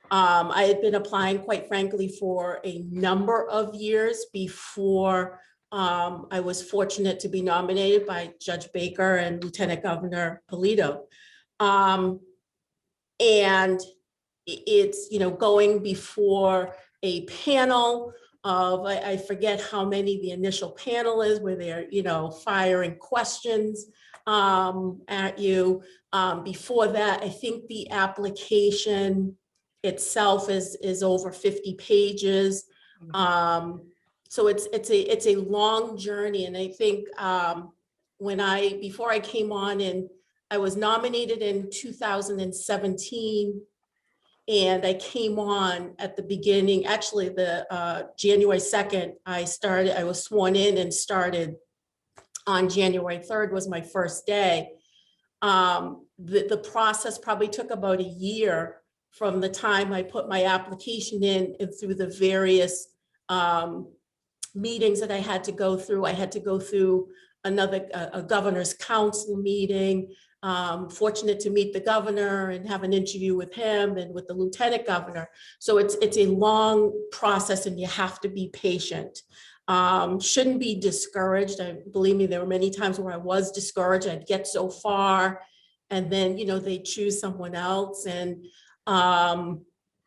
I had been applying, quite frankly, for a number of years before I was fortunate to be nominated by Judge Baker and Lieutenant Governor Polito. And it's, you know, going before a panel of, I forget how many the initial panel is, where they're, you know, firing questions at you. Before that, I think the application itself is over 50 pages. So it's a long journey. And I think before I came on, and I was nominated in 2017, and I came on at the beginning, actually the January 2nd, I was sworn in and started on January 3rd was my first day. The process probably took about a year from the time I put my application in and through the various meetings that I had to go through. I had to go through a governor's council meeting. Fortunate to meet the governor and have an interview with him and with the lieutenant governor. So it's a long process, and you have to be patient. Shouldn't be discouraged. Believe me, there were many times where I was discouraged. I'd get so far, and then, you know, they choose someone else, and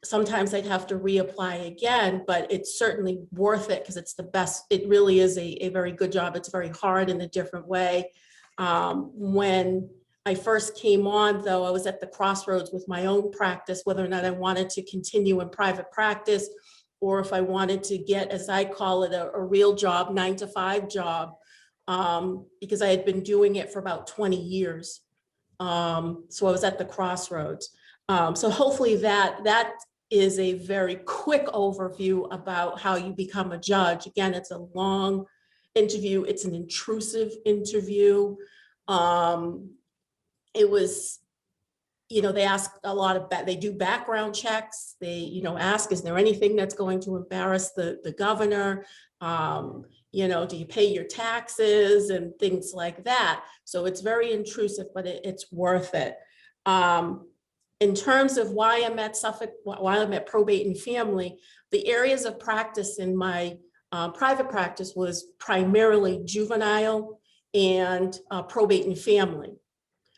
sometimes I'd have to reapply again, but it's certainly worth it because it's the best. It really is a very good job. It's very hard in a different way. When I first came on, though, I was at the crossroads with my own practice, whether or not I wanted to continue in private practice, or if I wanted to get, as I call it, a real job, 9-to-5 job, because I had been doing it for about 20 years. So I was at the crossroads. So hopefully that is a very quick overview about how you become a judge. Again, it's a long interview. It's an intrusive interview. It was, you know, they ask a lot of, they do background checks. They, you know, ask, is there anything that's going to embarrass the governor? You know, do you pay your taxes and things like that? So it's very intrusive, but it's worth it. In terms of why I'm at Suffolk, why I'm at Probate and Family, the areas of practice in my private practice was primarily juvenile and probate and family.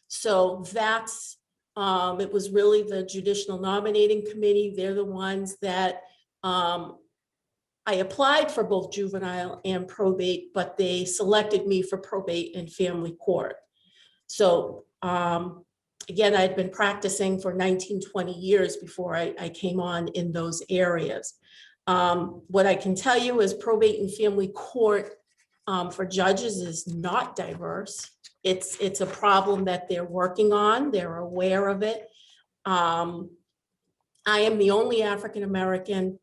So that's, it was really the Judicial Nominating Committee. They're the ones that I applied for both juvenile and probate, but they selected me for probate and family court. So again, I'd been practicing for 19-20 years before I came on in those areas. What I can tell you is probate and family court for judges is not diverse. It's a problem that they're working on. They're aware of it. I am the only African-American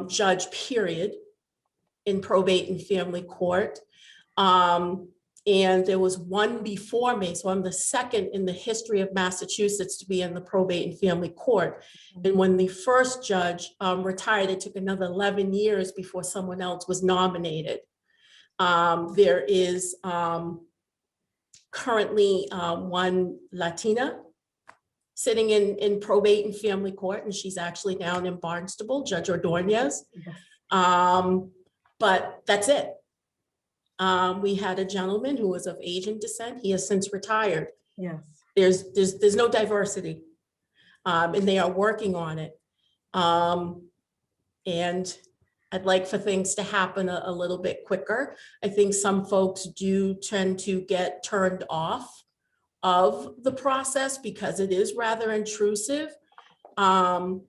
judge, period, in probate and family court. And there was one before me, so I'm the second in the history of Massachusetts to be in the probate and family court. And when the first judge retired, it took another 11 years before someone else was nominated. There is currently one Latina sitting in probate and family court, and she's actually down in Barnstable, Judge Ordonez. But that's it. We had a gentleman who was of Asian descent. He has since retired. Yes. There's no diversity, and they are working on it. And I'd like for things to happen a little bit quicker. I think some folks do tend to get turned off of the process because it is rather intrusive. But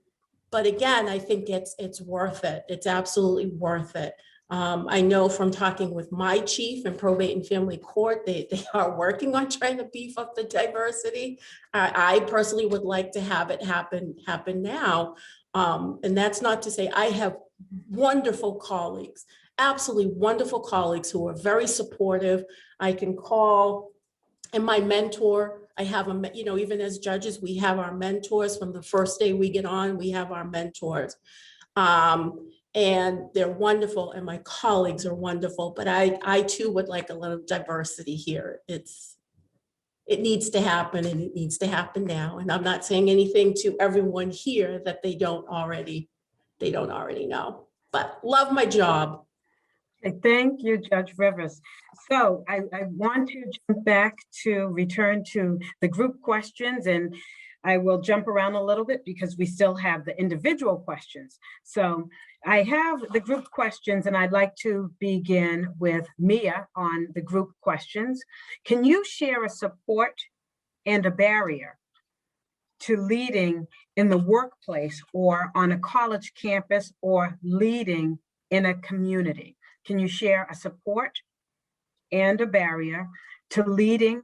again, I think it's worth it. It's absolutely worth it. I know from talking with my chief in probate and family court, they are working on trying to beef up the diversity. I personally would like to have it happen now. And that's not to say I have wonderful colleagues, absolutely wonderful colleagues who are very supportive. I can call, and my mentor, I have them, you know, even as judges, we have our mentors from the first day we get on, we have our mentors. And they're wonderful, and my colleagues are wonderful, but I too would like a little diversity here. It needs to happen, and it needs to happen now. And I'm not saying anything to everyone here that they don't already know, but love my job. Okay, thank you, Judge Rivers. So I want to jump back to return to the group questions, and I will jump around a little bit because we still have the individual questions. So I have the group questions, and I'd like to begin with Mia on the group questions. Can you share a support and a barrier to leading in the workplace or on a college campus or leading in a community? Can you share a support and a barrier to leading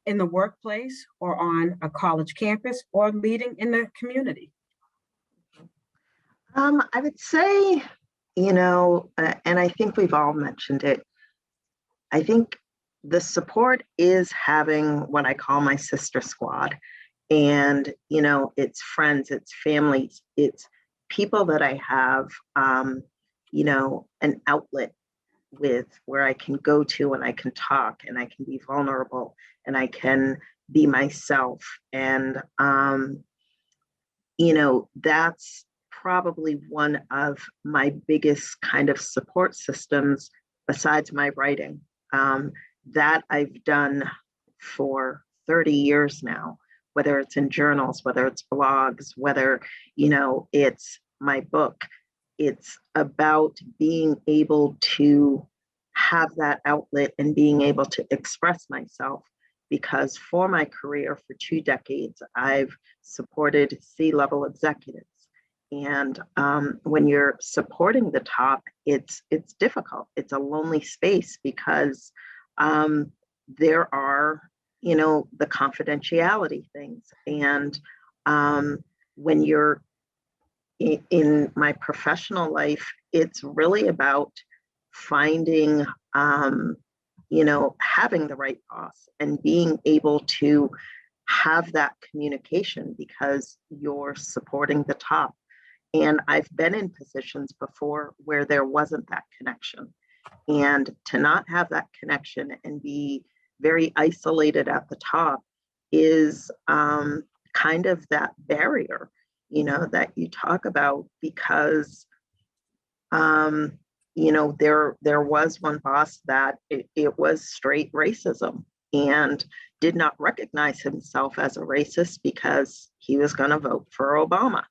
in the workplace or on a college campus or leading in the community? I would say, you know, and I think we've all mentioned it, I think the support is having what I call my sister squad. And, you know, it's friends, it's families, it's people that I have, you know, an outlet with where I can go to and I can talk and I can be vulnerable and I can be myself. And, you know, that's probably one of my biggest kind of support systems besides my writing, that I've done for 30 years now, whether it's in journals, whether it's blogs, whether, you know, it's my book. It's about being able to have that outlet and being able to express myself, because for my career for 2 decades, I've supported C-level executives. And when you're supporting the top, it's difficult. It's a lonely space because there are, you know, the confidentiality things. And when you're in my professional life, it's really about finding, you know, having the right boss and being able to have that communication because you're supporting the top. And I've been in positions before where there wasn't that connection. And to not have that connection and be very isolated at the top is kind of that barrier, you know, that you talk about, because, you know, there was one boss that it was straight racism and did not recognize himself as a racist because he was going to vote for Obama.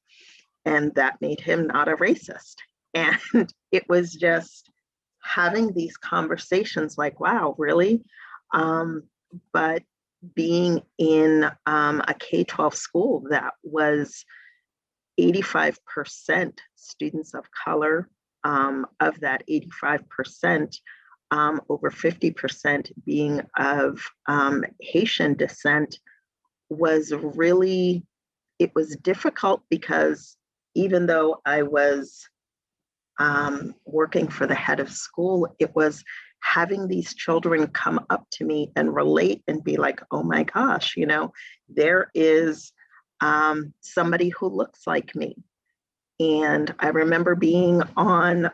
And that made him not a racist. And it was just having these conversations like, wow, really? But being in a K-12 school that was 85% students of color, of that 85%, over 50% being of Haitian descent, was really, it was difficult because even though I was working for the head of school, it was having these children come up to me and relate and be like, oh my gosh, you know, there is somebody who looks like me. And I remember being on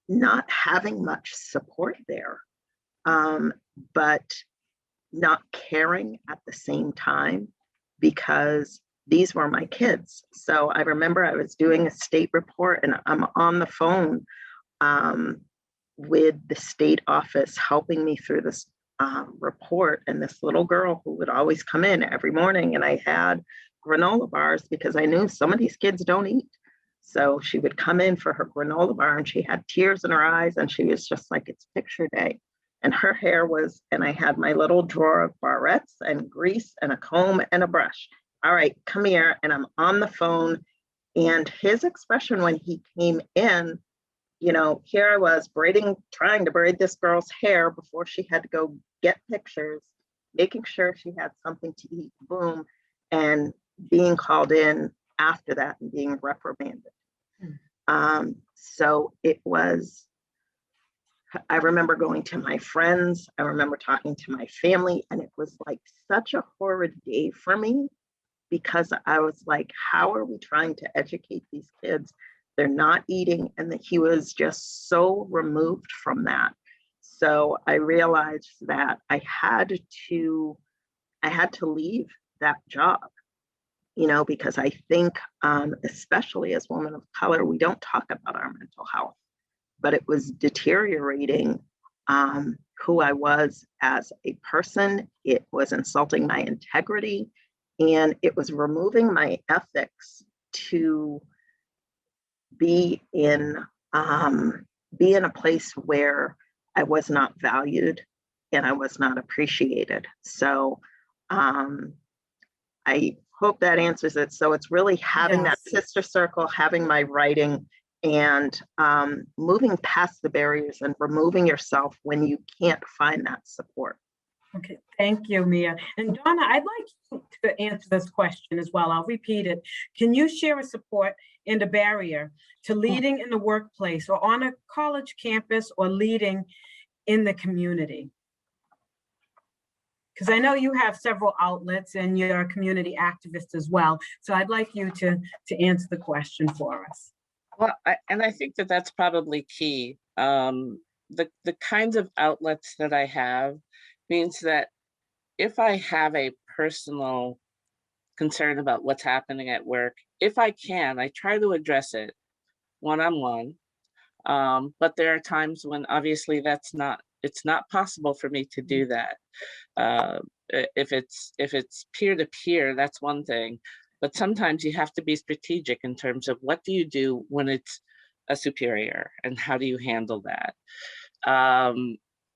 not having much support there, but not caring at the same time because these were my kids. So I remember I was doing a state report and I'm on the phone with the state office helping me through this report. And this little girl who would always come in every morning, and I had granola bars because I knew some of these kids don't eat. So she would come in for her granola bar and she had tears in her eyes and she was just like, it's picture day. And her hair was, and I had my little drawer of barrettes and grease and a comb and a brush. All right, come here. And I'm on the phone. And his expression when he came in, you know, here I was trying to braid this girl's hair before she had to go get pictures, making sure she had something to eat, boom, and being called in after that and being reprimanded. So it was, I remember going to my friends, I remember talking to my family, and it was like such a horrid day for me because I was like, how are we trying to educate these kids? They're not eating, and that he was just so removed from that. So I realized that I had to leave that job, you know, because I think, especially as women of color, we don't talk about our mental health, but it was deteriorating who I was as a person. It was insulting my integrity, and it was removing my ethics to be in a place where I was not valued and I was not appreciated. So I hope that answers it. So it's really having that sister circle, having my writing, and moving past the barriers and removing yourself when you can't find that support. Okay, thank you, Mia. And Donna, I'd like you to answer this question as well. I'll repeat it. Can you share a support and a barrier to leading in the workplace or on a college campus or leading in the community? Because I know you have several outlets and you're a community activist as well. So I'd like you to answer the question for us. Well, I think that that's probably key. The kinds of outlets that I have means that if I have a personal concern about what's happening at work, if I can, I try to address it one-on-one. But there are times when obviously it's not possible for me to do that. If it's peer-to-peer, that's one thing. But sometimes you have to be strategic in terms of what do you do when it's a superior and how do you handle that?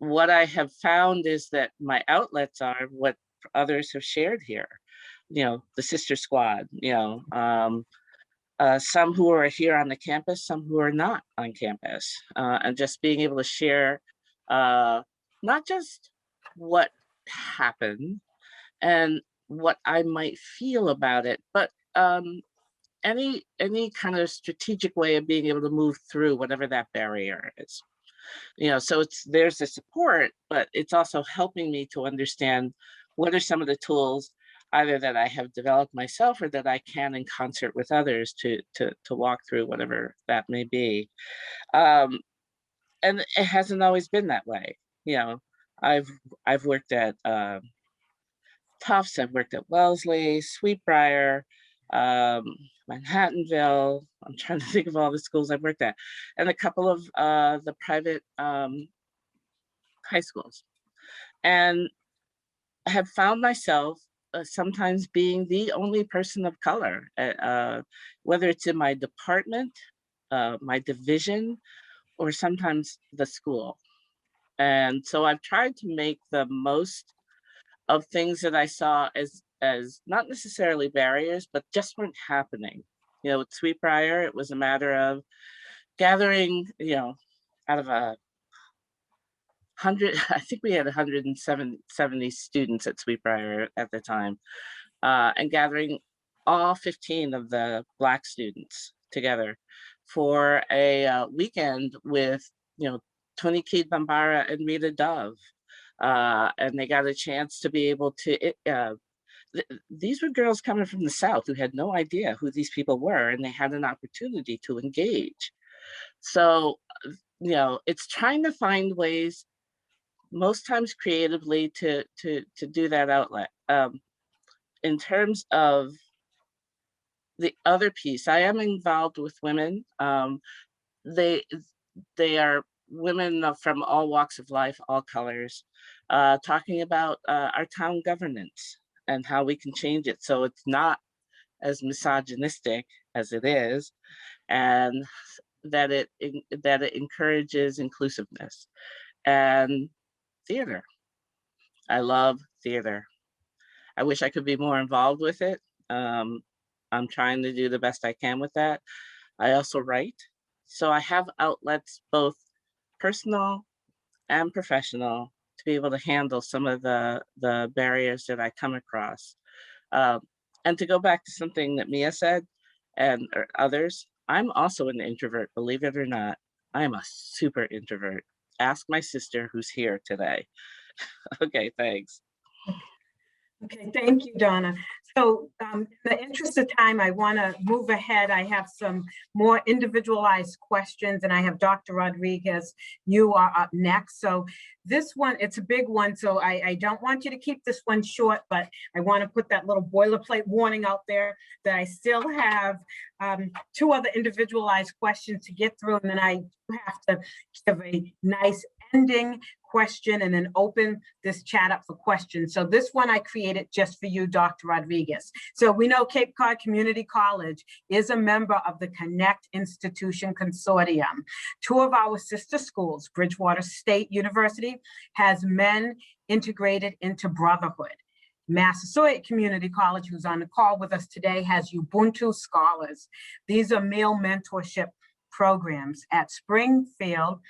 What I have found is that my outlets are what others have shared here. You know, the sister squad, you know, some who are here on the campus, some who are not on campus, and just being able to share not just what happened and what I might feel about it, but any kind of strategic way of being able to move through whatever that barrier is. You know, so there's the support, but it's also helping me to understand what are some of the tools either that I have developed myself or that I can in concert with others to walk through whatever that may be. And it hasn't always been that way. You know, I've worked at Tufts, I've worked at Wellesley, Sweetbriar, Manhattanville. I'm trying to think of all the schools I've worked at, and a couple of the private high schools, and I have found myself sometimes being the only person of color, whether it's in my department, my division, or sometimes the school. And so I've tried to make the most of things that I saw as not necessarily barriers, but just weren't happening. You know, with Sweetbriar, it was a matter of gathering, you know, out of 100, I think we had 170 students at Sweetbriar at the time, and gathering all 15 of the Black students together for a weekend with, Tony Keith Bambara and Rita Dove. And they got a chance to be able to, these were girls coming from the South who had no idea who these people were, and they had an opportunity to engage. So, it's trying to find ways, most times creatively, to do that outlet. In terms of the other piece, I am involved with women. They are women from all walks of life, all colors, talking about our town governance and how we can change it so it's not as misogynistic as it is, and that it encourages inclusiveness. And theater. I love theater. I wish I could be more involved with it. I'm trying to do the best I can with that. I also write. So I have outlets, both personal and professional, to be able to handle some of the barriers that I come across. And to go back to something that Mia said or others, I'm also an introvert, believe it or not. I'm a super introvert. Ask my sister who's here today. Okay, thanks. Okay, thank you, Donna. So in the interest of time, I want to move ahead. I have some more individualized questions, and I have Dr. Rodriguez. You are up next. So this one, it's a big one, so I don't want you to keep this one short, but I want to put that little boilerplate warning out there that I still have 2 other individualized questions to get through, and then I have to give a nice ending question and then open this chat up for questions. So this one I created just for you, Dr. Rodriguez. So we know Cape Cod Community College is a member of the Connect Institution Consortium. 2 of our sister schools, Bridgewater State University, has men integrated into brotherhood. Massasoit Community College, who's on the call with us today, has Ubuntu Scholars. These are male mentorship programs. At Springfield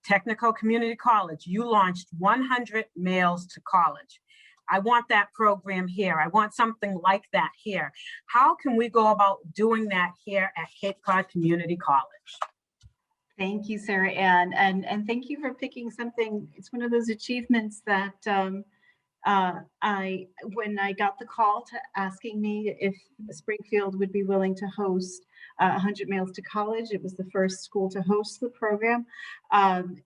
Technical Community College, you launched 100 Males to College. I want that program here. I want something like that here. How can we go about doing that here at Cape Cod Community College? Thank you, Sara-Ann, and thank you for picking something. It's one of those achievements that when I got the call to asking me if Springfield would be willing to host 100 Males to College, it was the first school to host the program.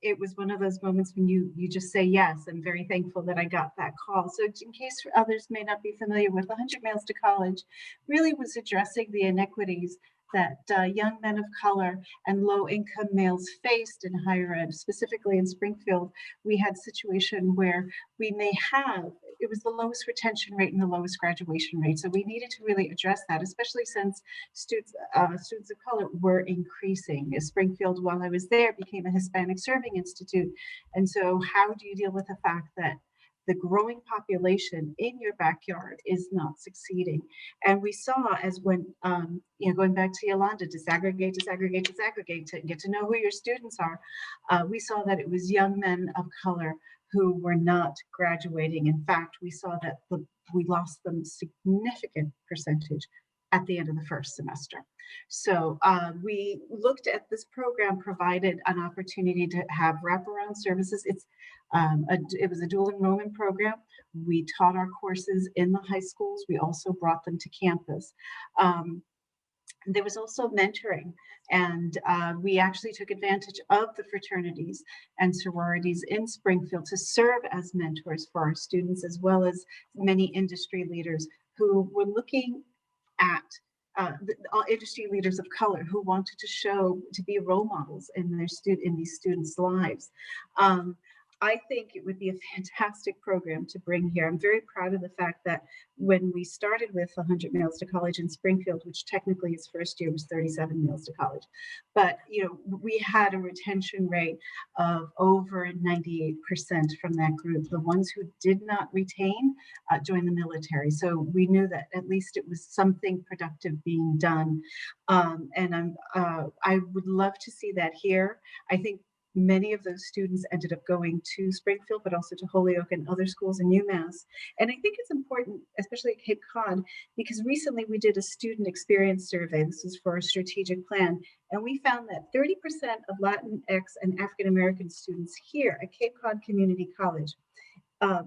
It was one of those moments when you just say yes. I'm very thankful that I got that call. So in case others may not be familiar with 100 Males to College, really was addressing the inequities that young men of color and low-income males faced in higher ed. Specifically in Springfield, we had a situation where we may have, it was the lowest retention rate and the lowest graduation rate. So we needed to really address that, especially since students of color were increasing. Springfield, while I was there, became a Hispanic Serving Institute. And so how do you deal with the fact that the growing population in your backyard is not succeeding? And we saw as when, going back to Yolanda, disaggregate to get to know who your students are. We saw that it was young men of color who were not graduating. In fact, we saw that we lost them significant percentage at the end of the first semester. So we looked at this program, provided an opportunity to have wraparound services. It was a dual enrollment program. We taught our courses in the high schools. We also brought them to campus. There was also mentoring, and we actually took advantage of the fraternities and sororities in Springfield to serve as mentors for our students, as well as many industry leaders who were looking at industry leaders of color who wanted to be role models in these students' lives. I think it would be a fantastic program to bring here. I'm very proud of the fact that when we started with 100 Males to College in Springfield, which technically its first year was 37 Males to College, but we had a retention rate of over 98% from that group. The ones who did not retain joined the military. So we knew that at least it was something productive being done. And I would love to see that here. I think Many of those students ended up going to Springfield, but also to Holyoke and other schools in UMass. And I think it's important, especially at Cape Cod, because recently we did a student experience survey. This is for our strategic plan. And we found that 30% of Latinx and African American students here at Cape Cod Community College,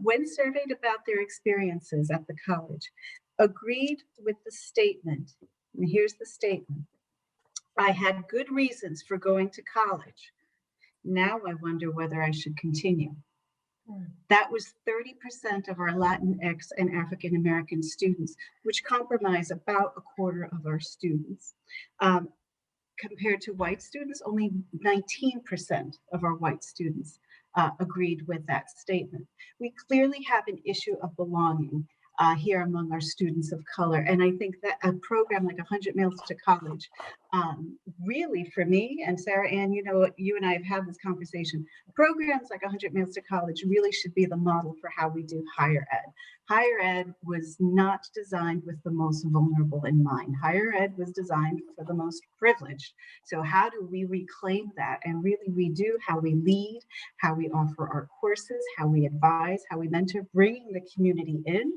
when surveyed about their experiences at the college, agreed with the statement. And here's the statement: I had good reasons for going to college. Now I wonder whether I should continue. That was 30% of our Latinx and African American students, which comprise about a quarter of our students. Compared to white students, only 19% of our white students agreed with that statement. We clearly have an issue of belonging here among our students of color. And I think that a program like 100 Miles to College, really for me and Sara-Ann, you know, you and I have had this conversation, programs like 100 Miles to College really should be the model for how we do higher ed. Higher ed was not designed with the most vulnerable in mind. Higher ed was designed for the most privileged. So how do we reclaim that and really redo how we lead, how we offer our courses, how we advise, how we mentor, bringing the community in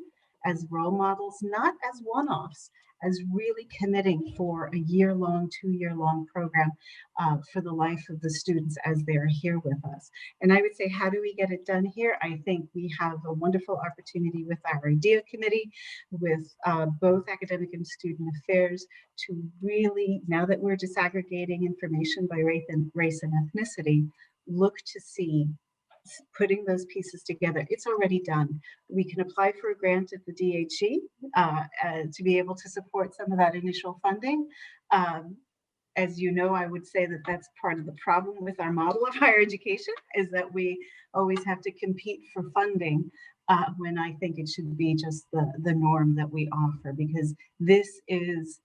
as role models, not as one-offs, as really committing for a year-long, 2-year-long program for the life of the students as they're here with us. And I would say, how do we get it done here? I think we have a wonderful opportunity with our IDEA committee, with both academic and student affairs, to really, now that we're disaggregating information by race and ethnicity, look to see putting those pieces together. It's already done. We can apply for a grant at the DHE to be able to support some of that initial funding. As you know, I would say that that's part of the problem with our model of higher education, is that we always have to compete for funding when I think it should be just the norm that we offer, because this is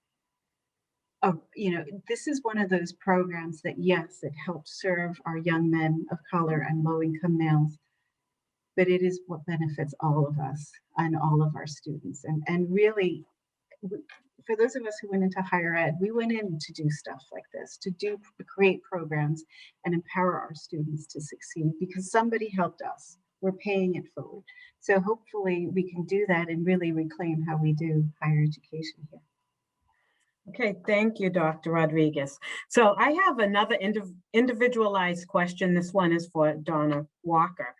this is one of those programs that, yes, it helps serve our young men of color and low-income males, but it is what benefits all of us and all of our students. And really, for those of us who went into higher ed, we went in to do stuff like this, to create programs and empower our students to succeed because somebody helped us. We're paying it forward. So hopefully we can do that and really reclaim how we do higher education here. Okay, thank you, Dr. Rodriguez. So I have another individualized question. This one is for Donna Walker,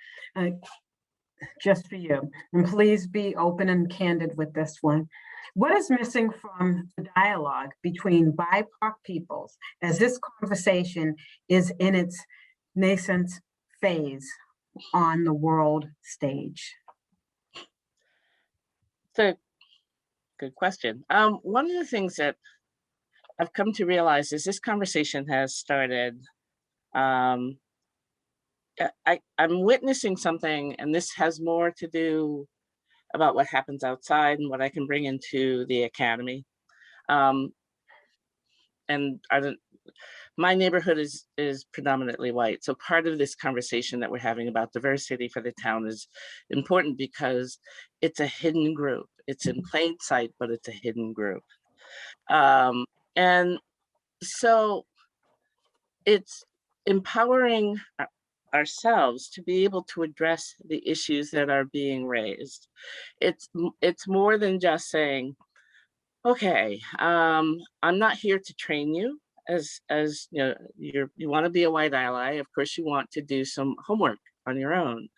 just for you. And please be open and candid with this one. What is missing from the dialogue between BIPOC peoples as this conversation is in its nascent phase on the world stage? So, good question. One of the things that I've come to realize is this conversation has started. I'm witnessing something, and this has more to do about what happens outside and what I can bring into the academy. And my neighborhood is predominantly white. So part of this conversation that we're having about diversity for the town is important because it's a hidden group. It's in plain sight, but it's a hidden group. And so it's empowering ourselves to be able to address the issues that are being raised. It's more than just saying, okay, I'm not here to train you as you know, you want to be a white ally. Of course, you want to do some homework on your own,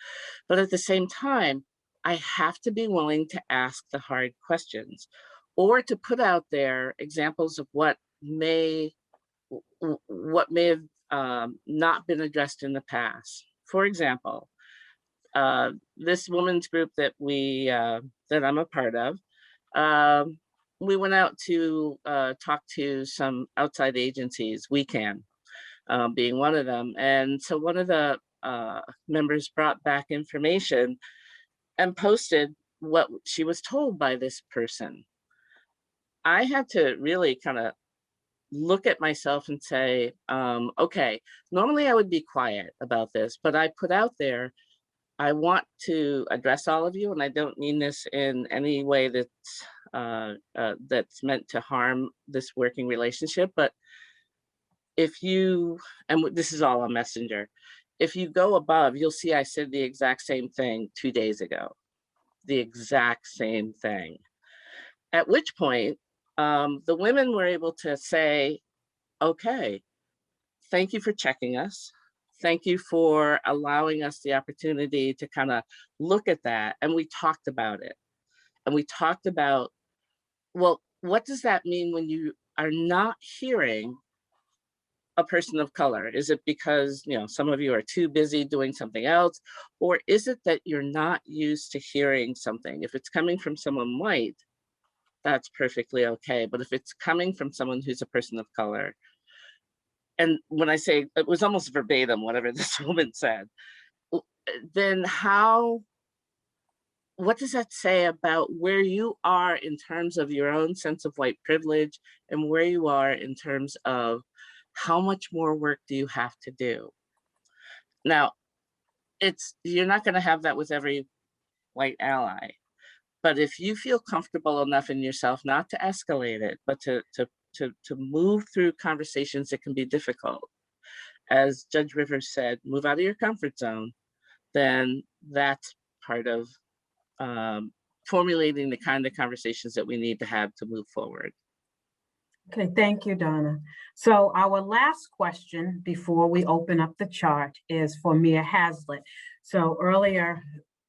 but at the same time, I have to be willing to ask the hard questions, or to put out there examples of what may have not been addressed in the past. For example, this women's group that that I'm a part of, we went out to talk to some outside agencies, WeCan being one of them. And so one of the members brought back information and posted what she was told by this person. I had to really kind of look at myself and say, okay, normally I would be quiet about this, but I put out there, I want to address all of you, and I don't mean this in any way that's meant to harm this working relationship, but if you, and this is all on Messenger, if you go above, you'll see I said the exact same thing 2 days ago, the exact same thing. At which point, the women were able to say, okay, thank you for checking us. Thank you for allowing us the opportunity to kind of look at that. And we talked about it. And we talked about, well, what does that mean when you are not hearing a person of color? Is it because, you know, some of you are too busy doing something else? Or is it that you're not used to hearing something? If it's coming from someone white, that's perfectly okay. But if it's coming from someone who's a person of color, and when I say it was almost verbatim, whatever this woman said, then what does that say about where you are in terms of your own sense of white privilege and where you are in terms of how much more work do you have to do? Now, you're not going to have that with every white ally, but if you feel comfortable enough in yourself not to escalate it, but to move through conversations that can be difficult, as Judge Rivers said, move out of your comfort zone, then that's part of formulating the kind of conversations that we need to have to move forward. Okay, thank you, Donna. So our last question before we open up the chart is for Mia Hazlett. So earlier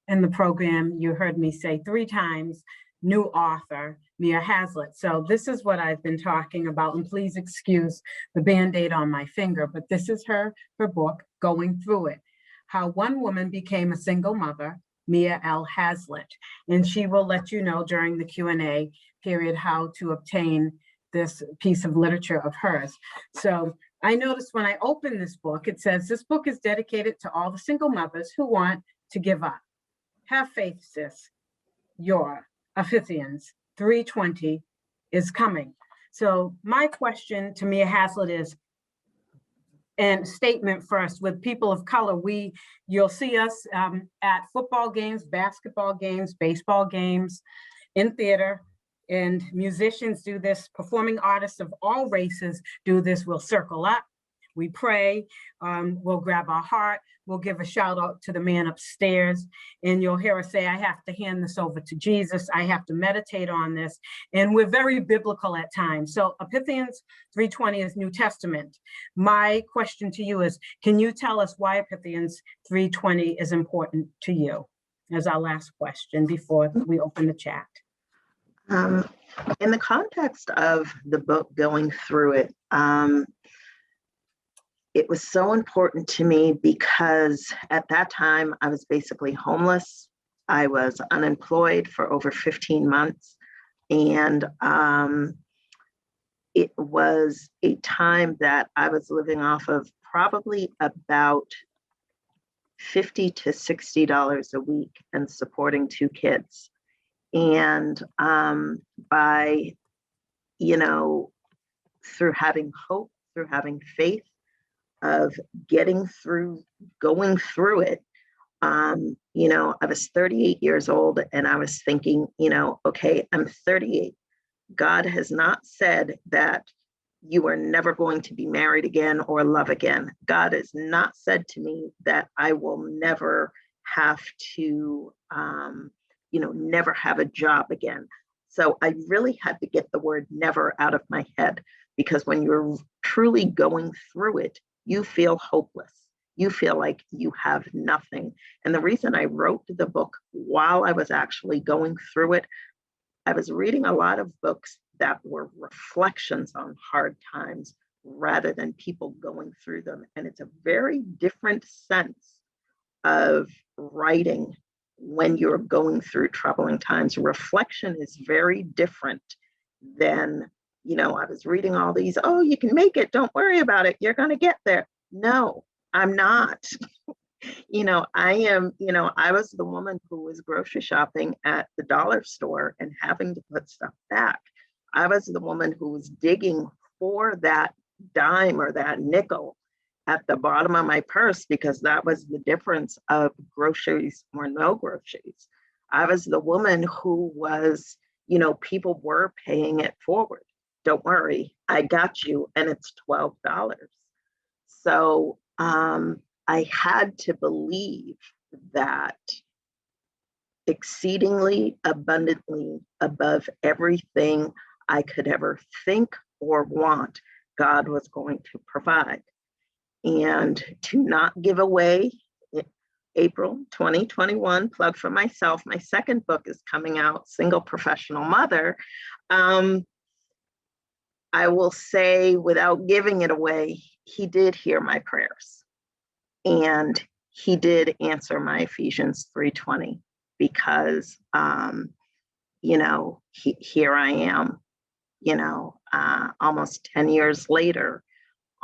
in the program, you heard me say 3 times, new author, Mia Hazlett. So this is what I've been talking about, and please excuse the Band-Aid on my finger, but this is her book, Going Through It, How One Woman Became a Single Mother, Mia L. Hazlett. And she will let you know during the Q&A period how to obtain this piece of literature of hers. So I noticed when I opened this book, it says, this book is dedicated to all the single mothers who want to give up. Have faith, sis. Your Ephesians 3:20 is coming. So my question to Mia Hazlett is, and statement first, with people of color, you'll see us at football games, basketball games, baseball games, in theater, and musicians do this, performing artists of all races do this. We'll circle up, we pray, we'll grab our heart, we'll give a shout out to the man upstairs, and you'll hear us say, I have to hand this over to Jesus, I have to meditate on this, and we're very biblical at times. So Ephesians 3:20 is New Testament. My question to you is, can you tell us why Ephesians 3:20 is important to you? As our last question before we open the chat. In the context of the book, Going Through It, it was so important to me because at that time I was basically homeless. I was unemployed for over 15 months. And it was a time that I was living off of probably about $50 to $60 a week and supporting 2 kids. And by, through having hope, through having faith of going through it, I was 38 years old and I was thinking, okay, I'm 38. God has not said that you are never going to be married again or love again. God has not said to me that I will never have to, never have a job again. So I really had to get the word never out of my head, because when you're truly going through it, you feel hopeless. You feel like you have nothing. And the reason I wrote the book while I was actually going through it, I was reading a lot of books that were reflections on hard times rather than people going through them. And it's a very different sense of writing when you're going through troubling times. Reflection is very different than, I was reading all these, oh, you can make it, don't worry about it, you're going to get there. No, I'm not. I was the woman who was grocery shopping at the dollar store and having to put stuff back. I was the woman who was digging for that dime or that nickel at the bottom of my purse, because that was the difference of groceries or no groceries. I was the woman who was, people were paying it forward. Don't worry, I got you, and it's $12. So I had to believe that exceedingly abundantly above everything I could ever think or want, God was going to provide. And to not give away, April 2021, plug for myself, my second book is coming out, Single Professional Mother. I will say, without giving it away, he did hear my prayers. And he did answer my Ephesians 3:20, because, here I am, almost 10 years later,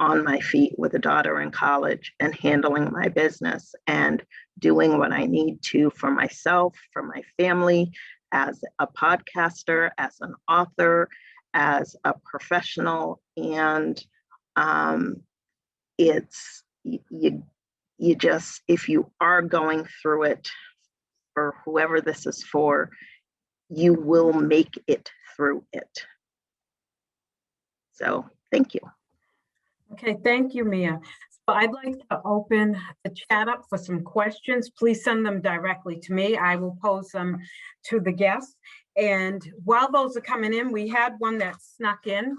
on my feet with a daughter in college and handling my business and doing what I need to for myself, for my family, as a podcaster, as an author, as a professional. And it's, you just, if you are going through it, for whoever this is for, you will make it through it. So thank you. Okay, thank you, Mia. So I'd like to open the chat up for some questions. Please send them directly to me. I will pose them to the guests. And while those are coming in, we had one that snuck in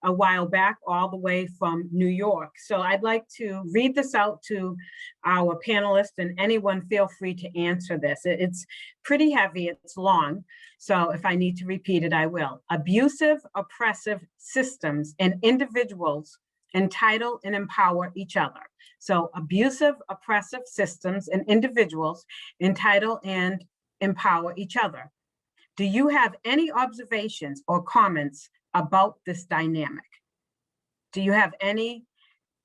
a while back, all the way from New York. So I'd like to read this out to our panelists, and anyone feel free to answer this. It's pretty heavy, it's long. So if I need to repeat it, I will. Abusive, oppressive systems and individuals entitle and empower each other. So abusive, oppressive systems and individuals entitle and empower each other. Do you have any observations or comments about this dynamic? Do you have any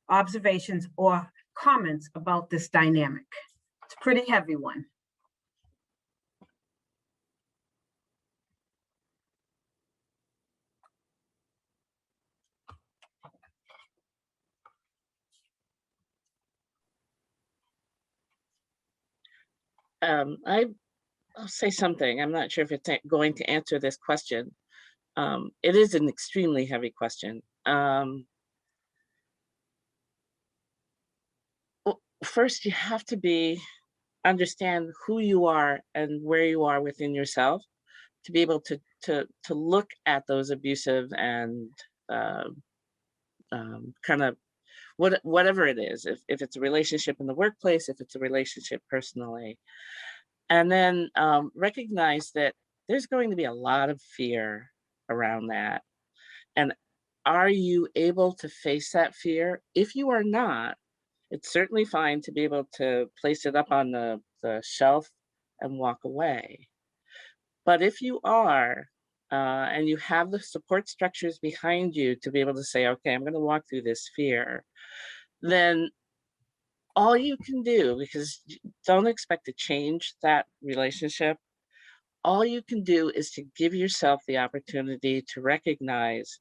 observations or comments about this dynamic? It's a pretty heavy one. I'll say something. I'm not sure if it's going to answer this question. It is an extremely heavy question. Well, first, you have to understand who you are and where you are within yourself to be able to look at those abusive and kind of whatever it is, if it's a relationship in the workplace, if it's a relationship personally. And then recognize that there's going to be a lot of fear around that. And are you able to face that fear? If you are not, it's certainly fine to be able to place it up on the shelf and walk away. But if you are, and you have the support structures behind you to be able to say, okay, I'm going to walk through this fear, then all you can do, because don't expect to change that relationship, all you can do is to give yourself the opportunity to recognize,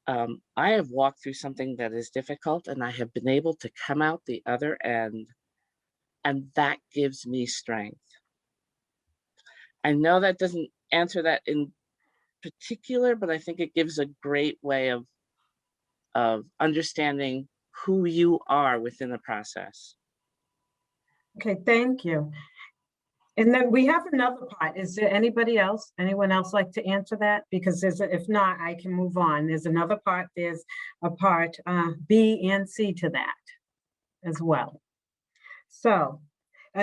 I have walked through something that is difficult and I have been able to come out the other end, and that gives me strength. I know that doesn't answer that in particular, but I think it gives a great way of understanding who you are within the process. Okay, thank you. And then we have another part. Is there anyone else like to answer that? Because if not, I can move on. There's another part, there's a part B and C to that as well. So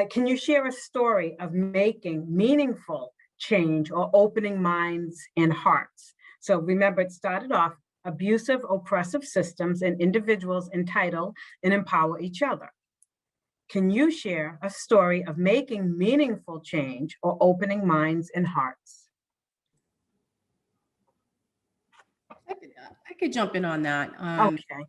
can you share a story of making meaningful change or opening minds and hearts? So remember, it started off abusive, oppressive systems and individuals entitle and empower each other. Can you share a story of making meaningful change or opening minds and hearts? I could jump in on that. Okay.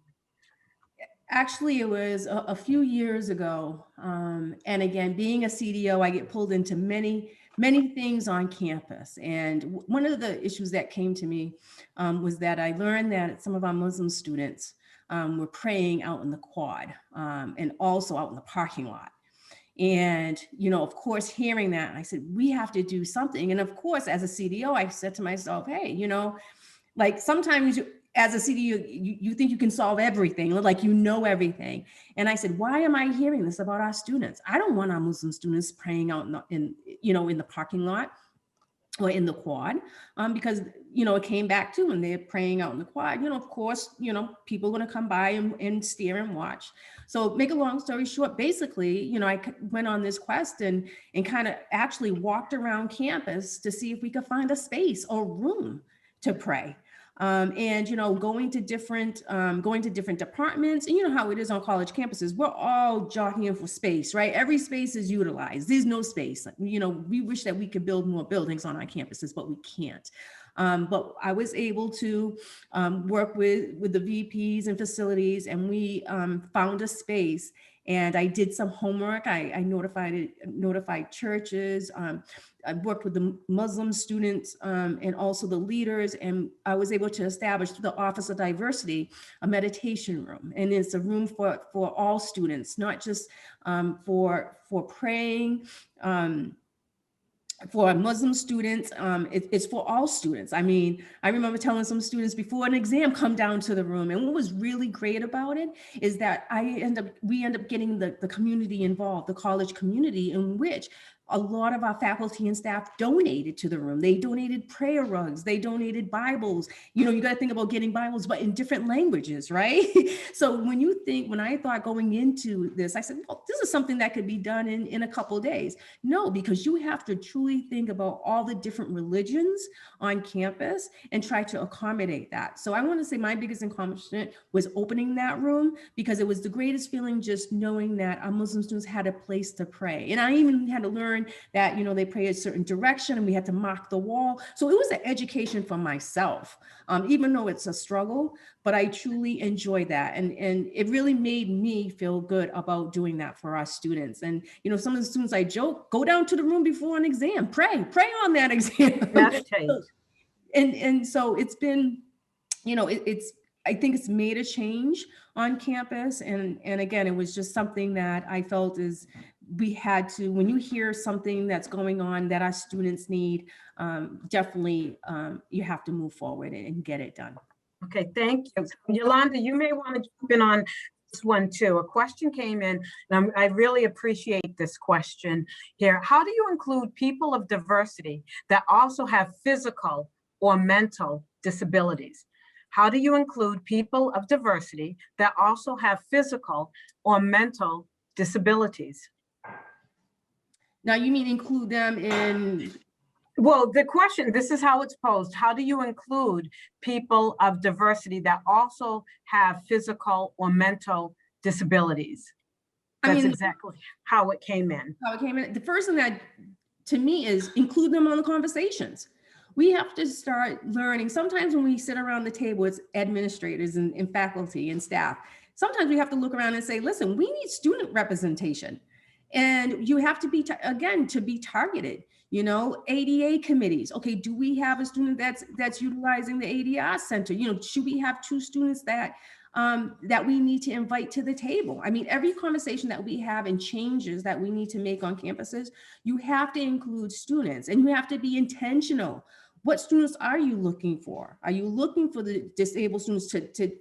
Actually, it was a few years ago. And again, being a CDO, I get pulled into many things on campus. And one of the issues that came to me was that I learned that some of our Muslim students were praying out in the quad and also out in the parking lot. And, of course, hearing that, I said, we have to do something. And of course, as a CDO, I said to myself, hey, like sometimes as a CDU, you think you can solve everything, like you know everything. And I said, why am I hearing this about our students? I don't want our Muslim students praying out in the parking lot or in the quad, because, it came back to when they're praying out in the quad, of course, people are going to come by and stare and watch. So make a long story short, basically, I went on this quest and kind of actually walked around campus to see if we could find a space or room to pray. And going to different departments, and how it is on college campuses, we're all jockeying for space, right? Every space is utilized. There's no space. We wish that we could build more buildings on our campuses, but we can't. But I was able to work with the VPs and facilities, and we found a space. And I did some homework. I notified churches. I worked with the Muslim students and also the leaders. And I was able to establish through the Office of Diversity a meditation room. And it's a room for all students, not just for praying. For Muslim students, it's for all students. I mean, I remember telling some students before an exam, come down to the room. And what was really great about it is that we end up getting the community involved, the college community, in which a lot of our faculty and staff donated to the room. They donated prayer rugs, they donated Bibles. You got to think about getting Bibles, but in different languages, right? So when I thought going into this, I said, well, this is something that could be done in a couple of days. No, because you have to truly think about all the different religions on campus and try to accommodate that. So I want to say my biggest accomplishment was opening that room, because it was the greatest feeling just knowing that our Muslim students had a place to pray. And I even had to learn that, they pray a certain direction and we had to mark the wall. So it was an education for myself, even though it's a struggle, but I truly enjoyed that. And it really made me feel good about doing that for our students. And, some of the students, I joke, go down to the room before an exam, pray on that exam. Meditate. And so it's been, I think it's made a change on campus. And again, it was just something that I felt we had to, when you hear something that's going on that our students need, definitely you have to move forward and get it done. Okay, thank you. Yolanda, you may want to jump in on this one too. A question came in, and I really appreciate this question here. How do you include people of diversity that also have physical or mental disabilities? How do you include people of diversity that also have physical or mental disabilities? Now, you mean include them in? Well, the question, this is how it's posed. How do you include people of diversity that also have physical or mental disabilities? That's exactly how it came in. The first thing that, to me, is include them on the conversations. We have to start learning. Sometimes when we sit around the table, it's administrators and faculty and staff. Sometimes we have to look around and say, listen, we need student representation. And you have to be, to be targeted, ADA committees. Okay, do we have a student that's utilizing the ADR center? Should we have 2 students that we need to invite to the table? I mean, every conversation that we have and changes that we need to make on campuses, you have to include students, and you have to be intentional. What students are you looking for? Are you looking for the disabled students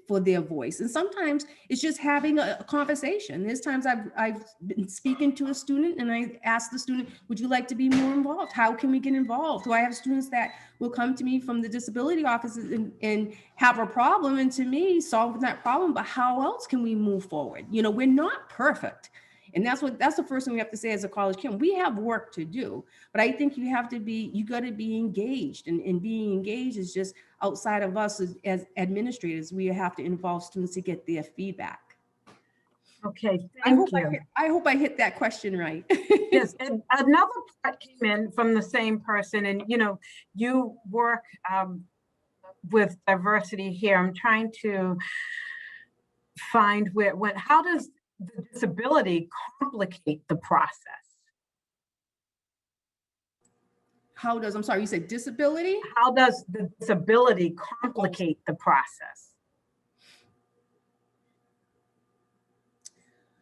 for their voice? And sometimes it's just having a conversation. There's times I've been speaking to a student and I asked the student, would you like to be more involved? How can we get involved? Do I have students that will come to me from the disability offices and have a problem, and to me, solving that problem, but how else can we move forward? We're not perfect. And that's the first thing we have to say as a college campus. We have work to do, but I think you got to be engaged, and being engaged is just outside of us as administrators. We have to involve students to get their feedback. Okay, thank you. I hope I hit that question right. Yes, and another part came in from the same person, and you work with diversity here. I'm trying to find how does the disability complicate the process? I'm sorry, you said disability? How does the disability complicate the process?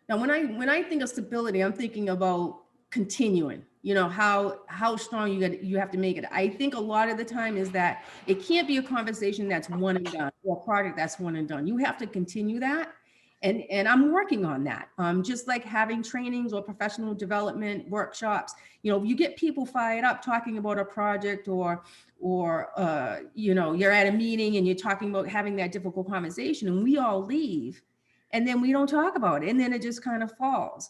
Now, when I think of stability, I'm thinking about continuing, you know, how strong you have to make it. I think a lot of the time is that it can't be a conversation that's one and done, or a project that's one and done. You have to continue that. And I'm working on that. Just like having trainings or professional development workshops, you know, you get people fired up talking about a project, or you know, you're at a meeting and you're talking about having that difficult conversation, and we all leave, and then we don't talk about it, and then it just kind of falls.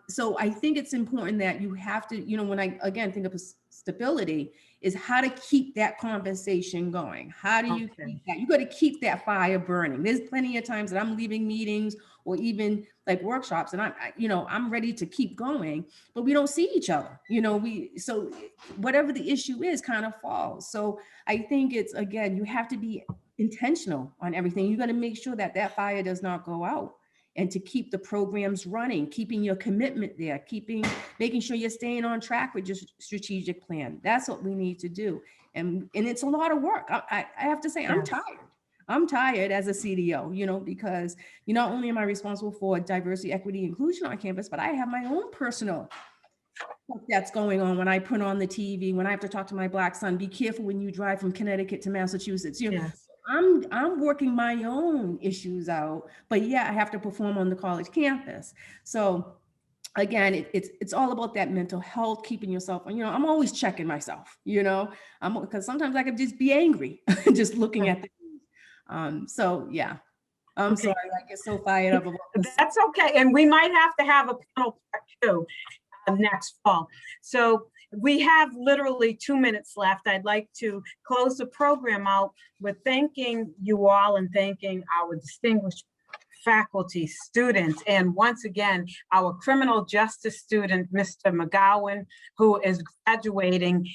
So I think it's important that you have to, you know, when I again think of stability, is how to keep that conversation going. How do you keep that? You got to keep that fire burning. There's plenty of times that I'm leaving meetings or even like workshops, and I'm ready to keep going, but we don't see each other. You know, so whatever the issue is kind of falls. So I think it's, again, you have to be intentional on everything. You got to make sure that that fire does not go out, and to keep the programs running, keeping your commitment there, making sure you're staying on track with your strategic plan. That's what we need to do. And it's a lot of work. I have to say, Yes. I'm tired. I'm tired as a CDO, you know, because not only am I responsible for diversity, equity, inclusion on campus, but I have my own personal stuff that's going on when I put on the TV, when I have to talk to my Black son, be careful when you drive from Connecticut to Massachusetts. You know, Yes. I'm working my own issues out, but yeah, I have to perform on the college campus. So again, it's all about that mental health, keeping yourself, you know, I'm always checking myself, you know, because sometimes I could just be angry just looking at the news. So yeah, I'm sorry, I get so fired up about this. That's okay. And we might have to have a panel part 2 next fall. So we have literally 2 minutes left. I'd like to close the program out with thanking you all and thanking our distinguished faculty, students, and once again, our criminal justice student, Mr. McGowan, who is graduating.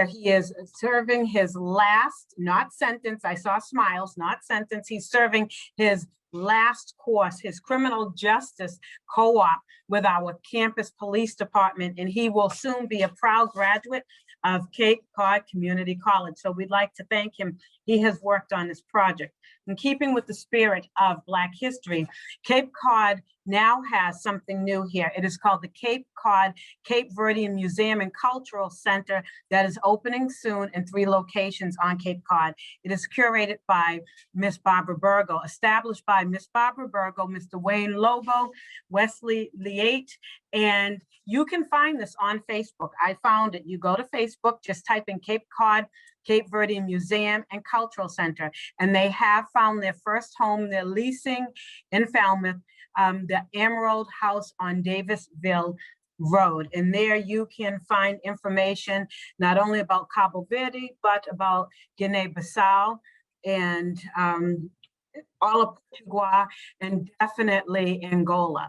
He is serving his last, not sentence, I saw smiles, not sentence, he's serving his last course, his criminal justice co-op with our campus police department, and he will soon be a proud graduate of Cape Cod Community College. So we'd like to thank him. He has worked on this project. In keeping with the spirit of Black history, Cape Cod now has something new here. It is called the Cape Cod Cape Verdean Museum and Cultural Center that is opening soon in 3 locations on Cape Cod. It is curated by Miss Barbara Burgo, established by Miss Barbara Burgo, Mr. Wayne Lobo, Wesley Liate, and you can find this on Facebook. I found it. You go to Facebook, just type in Cape Cod Cape Verdean Museum and Cultural Center, and they have found their first home. They're leasing in Falmouth, the Emerald House on Davisville Road. And there you can find information not only about Cabo Verde, but about Guinea-Bissau and all of Portugal, and definitely Angola.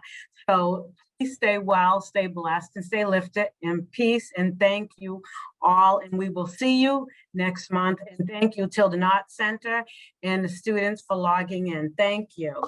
So please stay well, stay blessed, and stay lifted in peace. And thank you all. And we will see you next month. And thank you, Tilda Knott Center and the students for logging in. Thank you.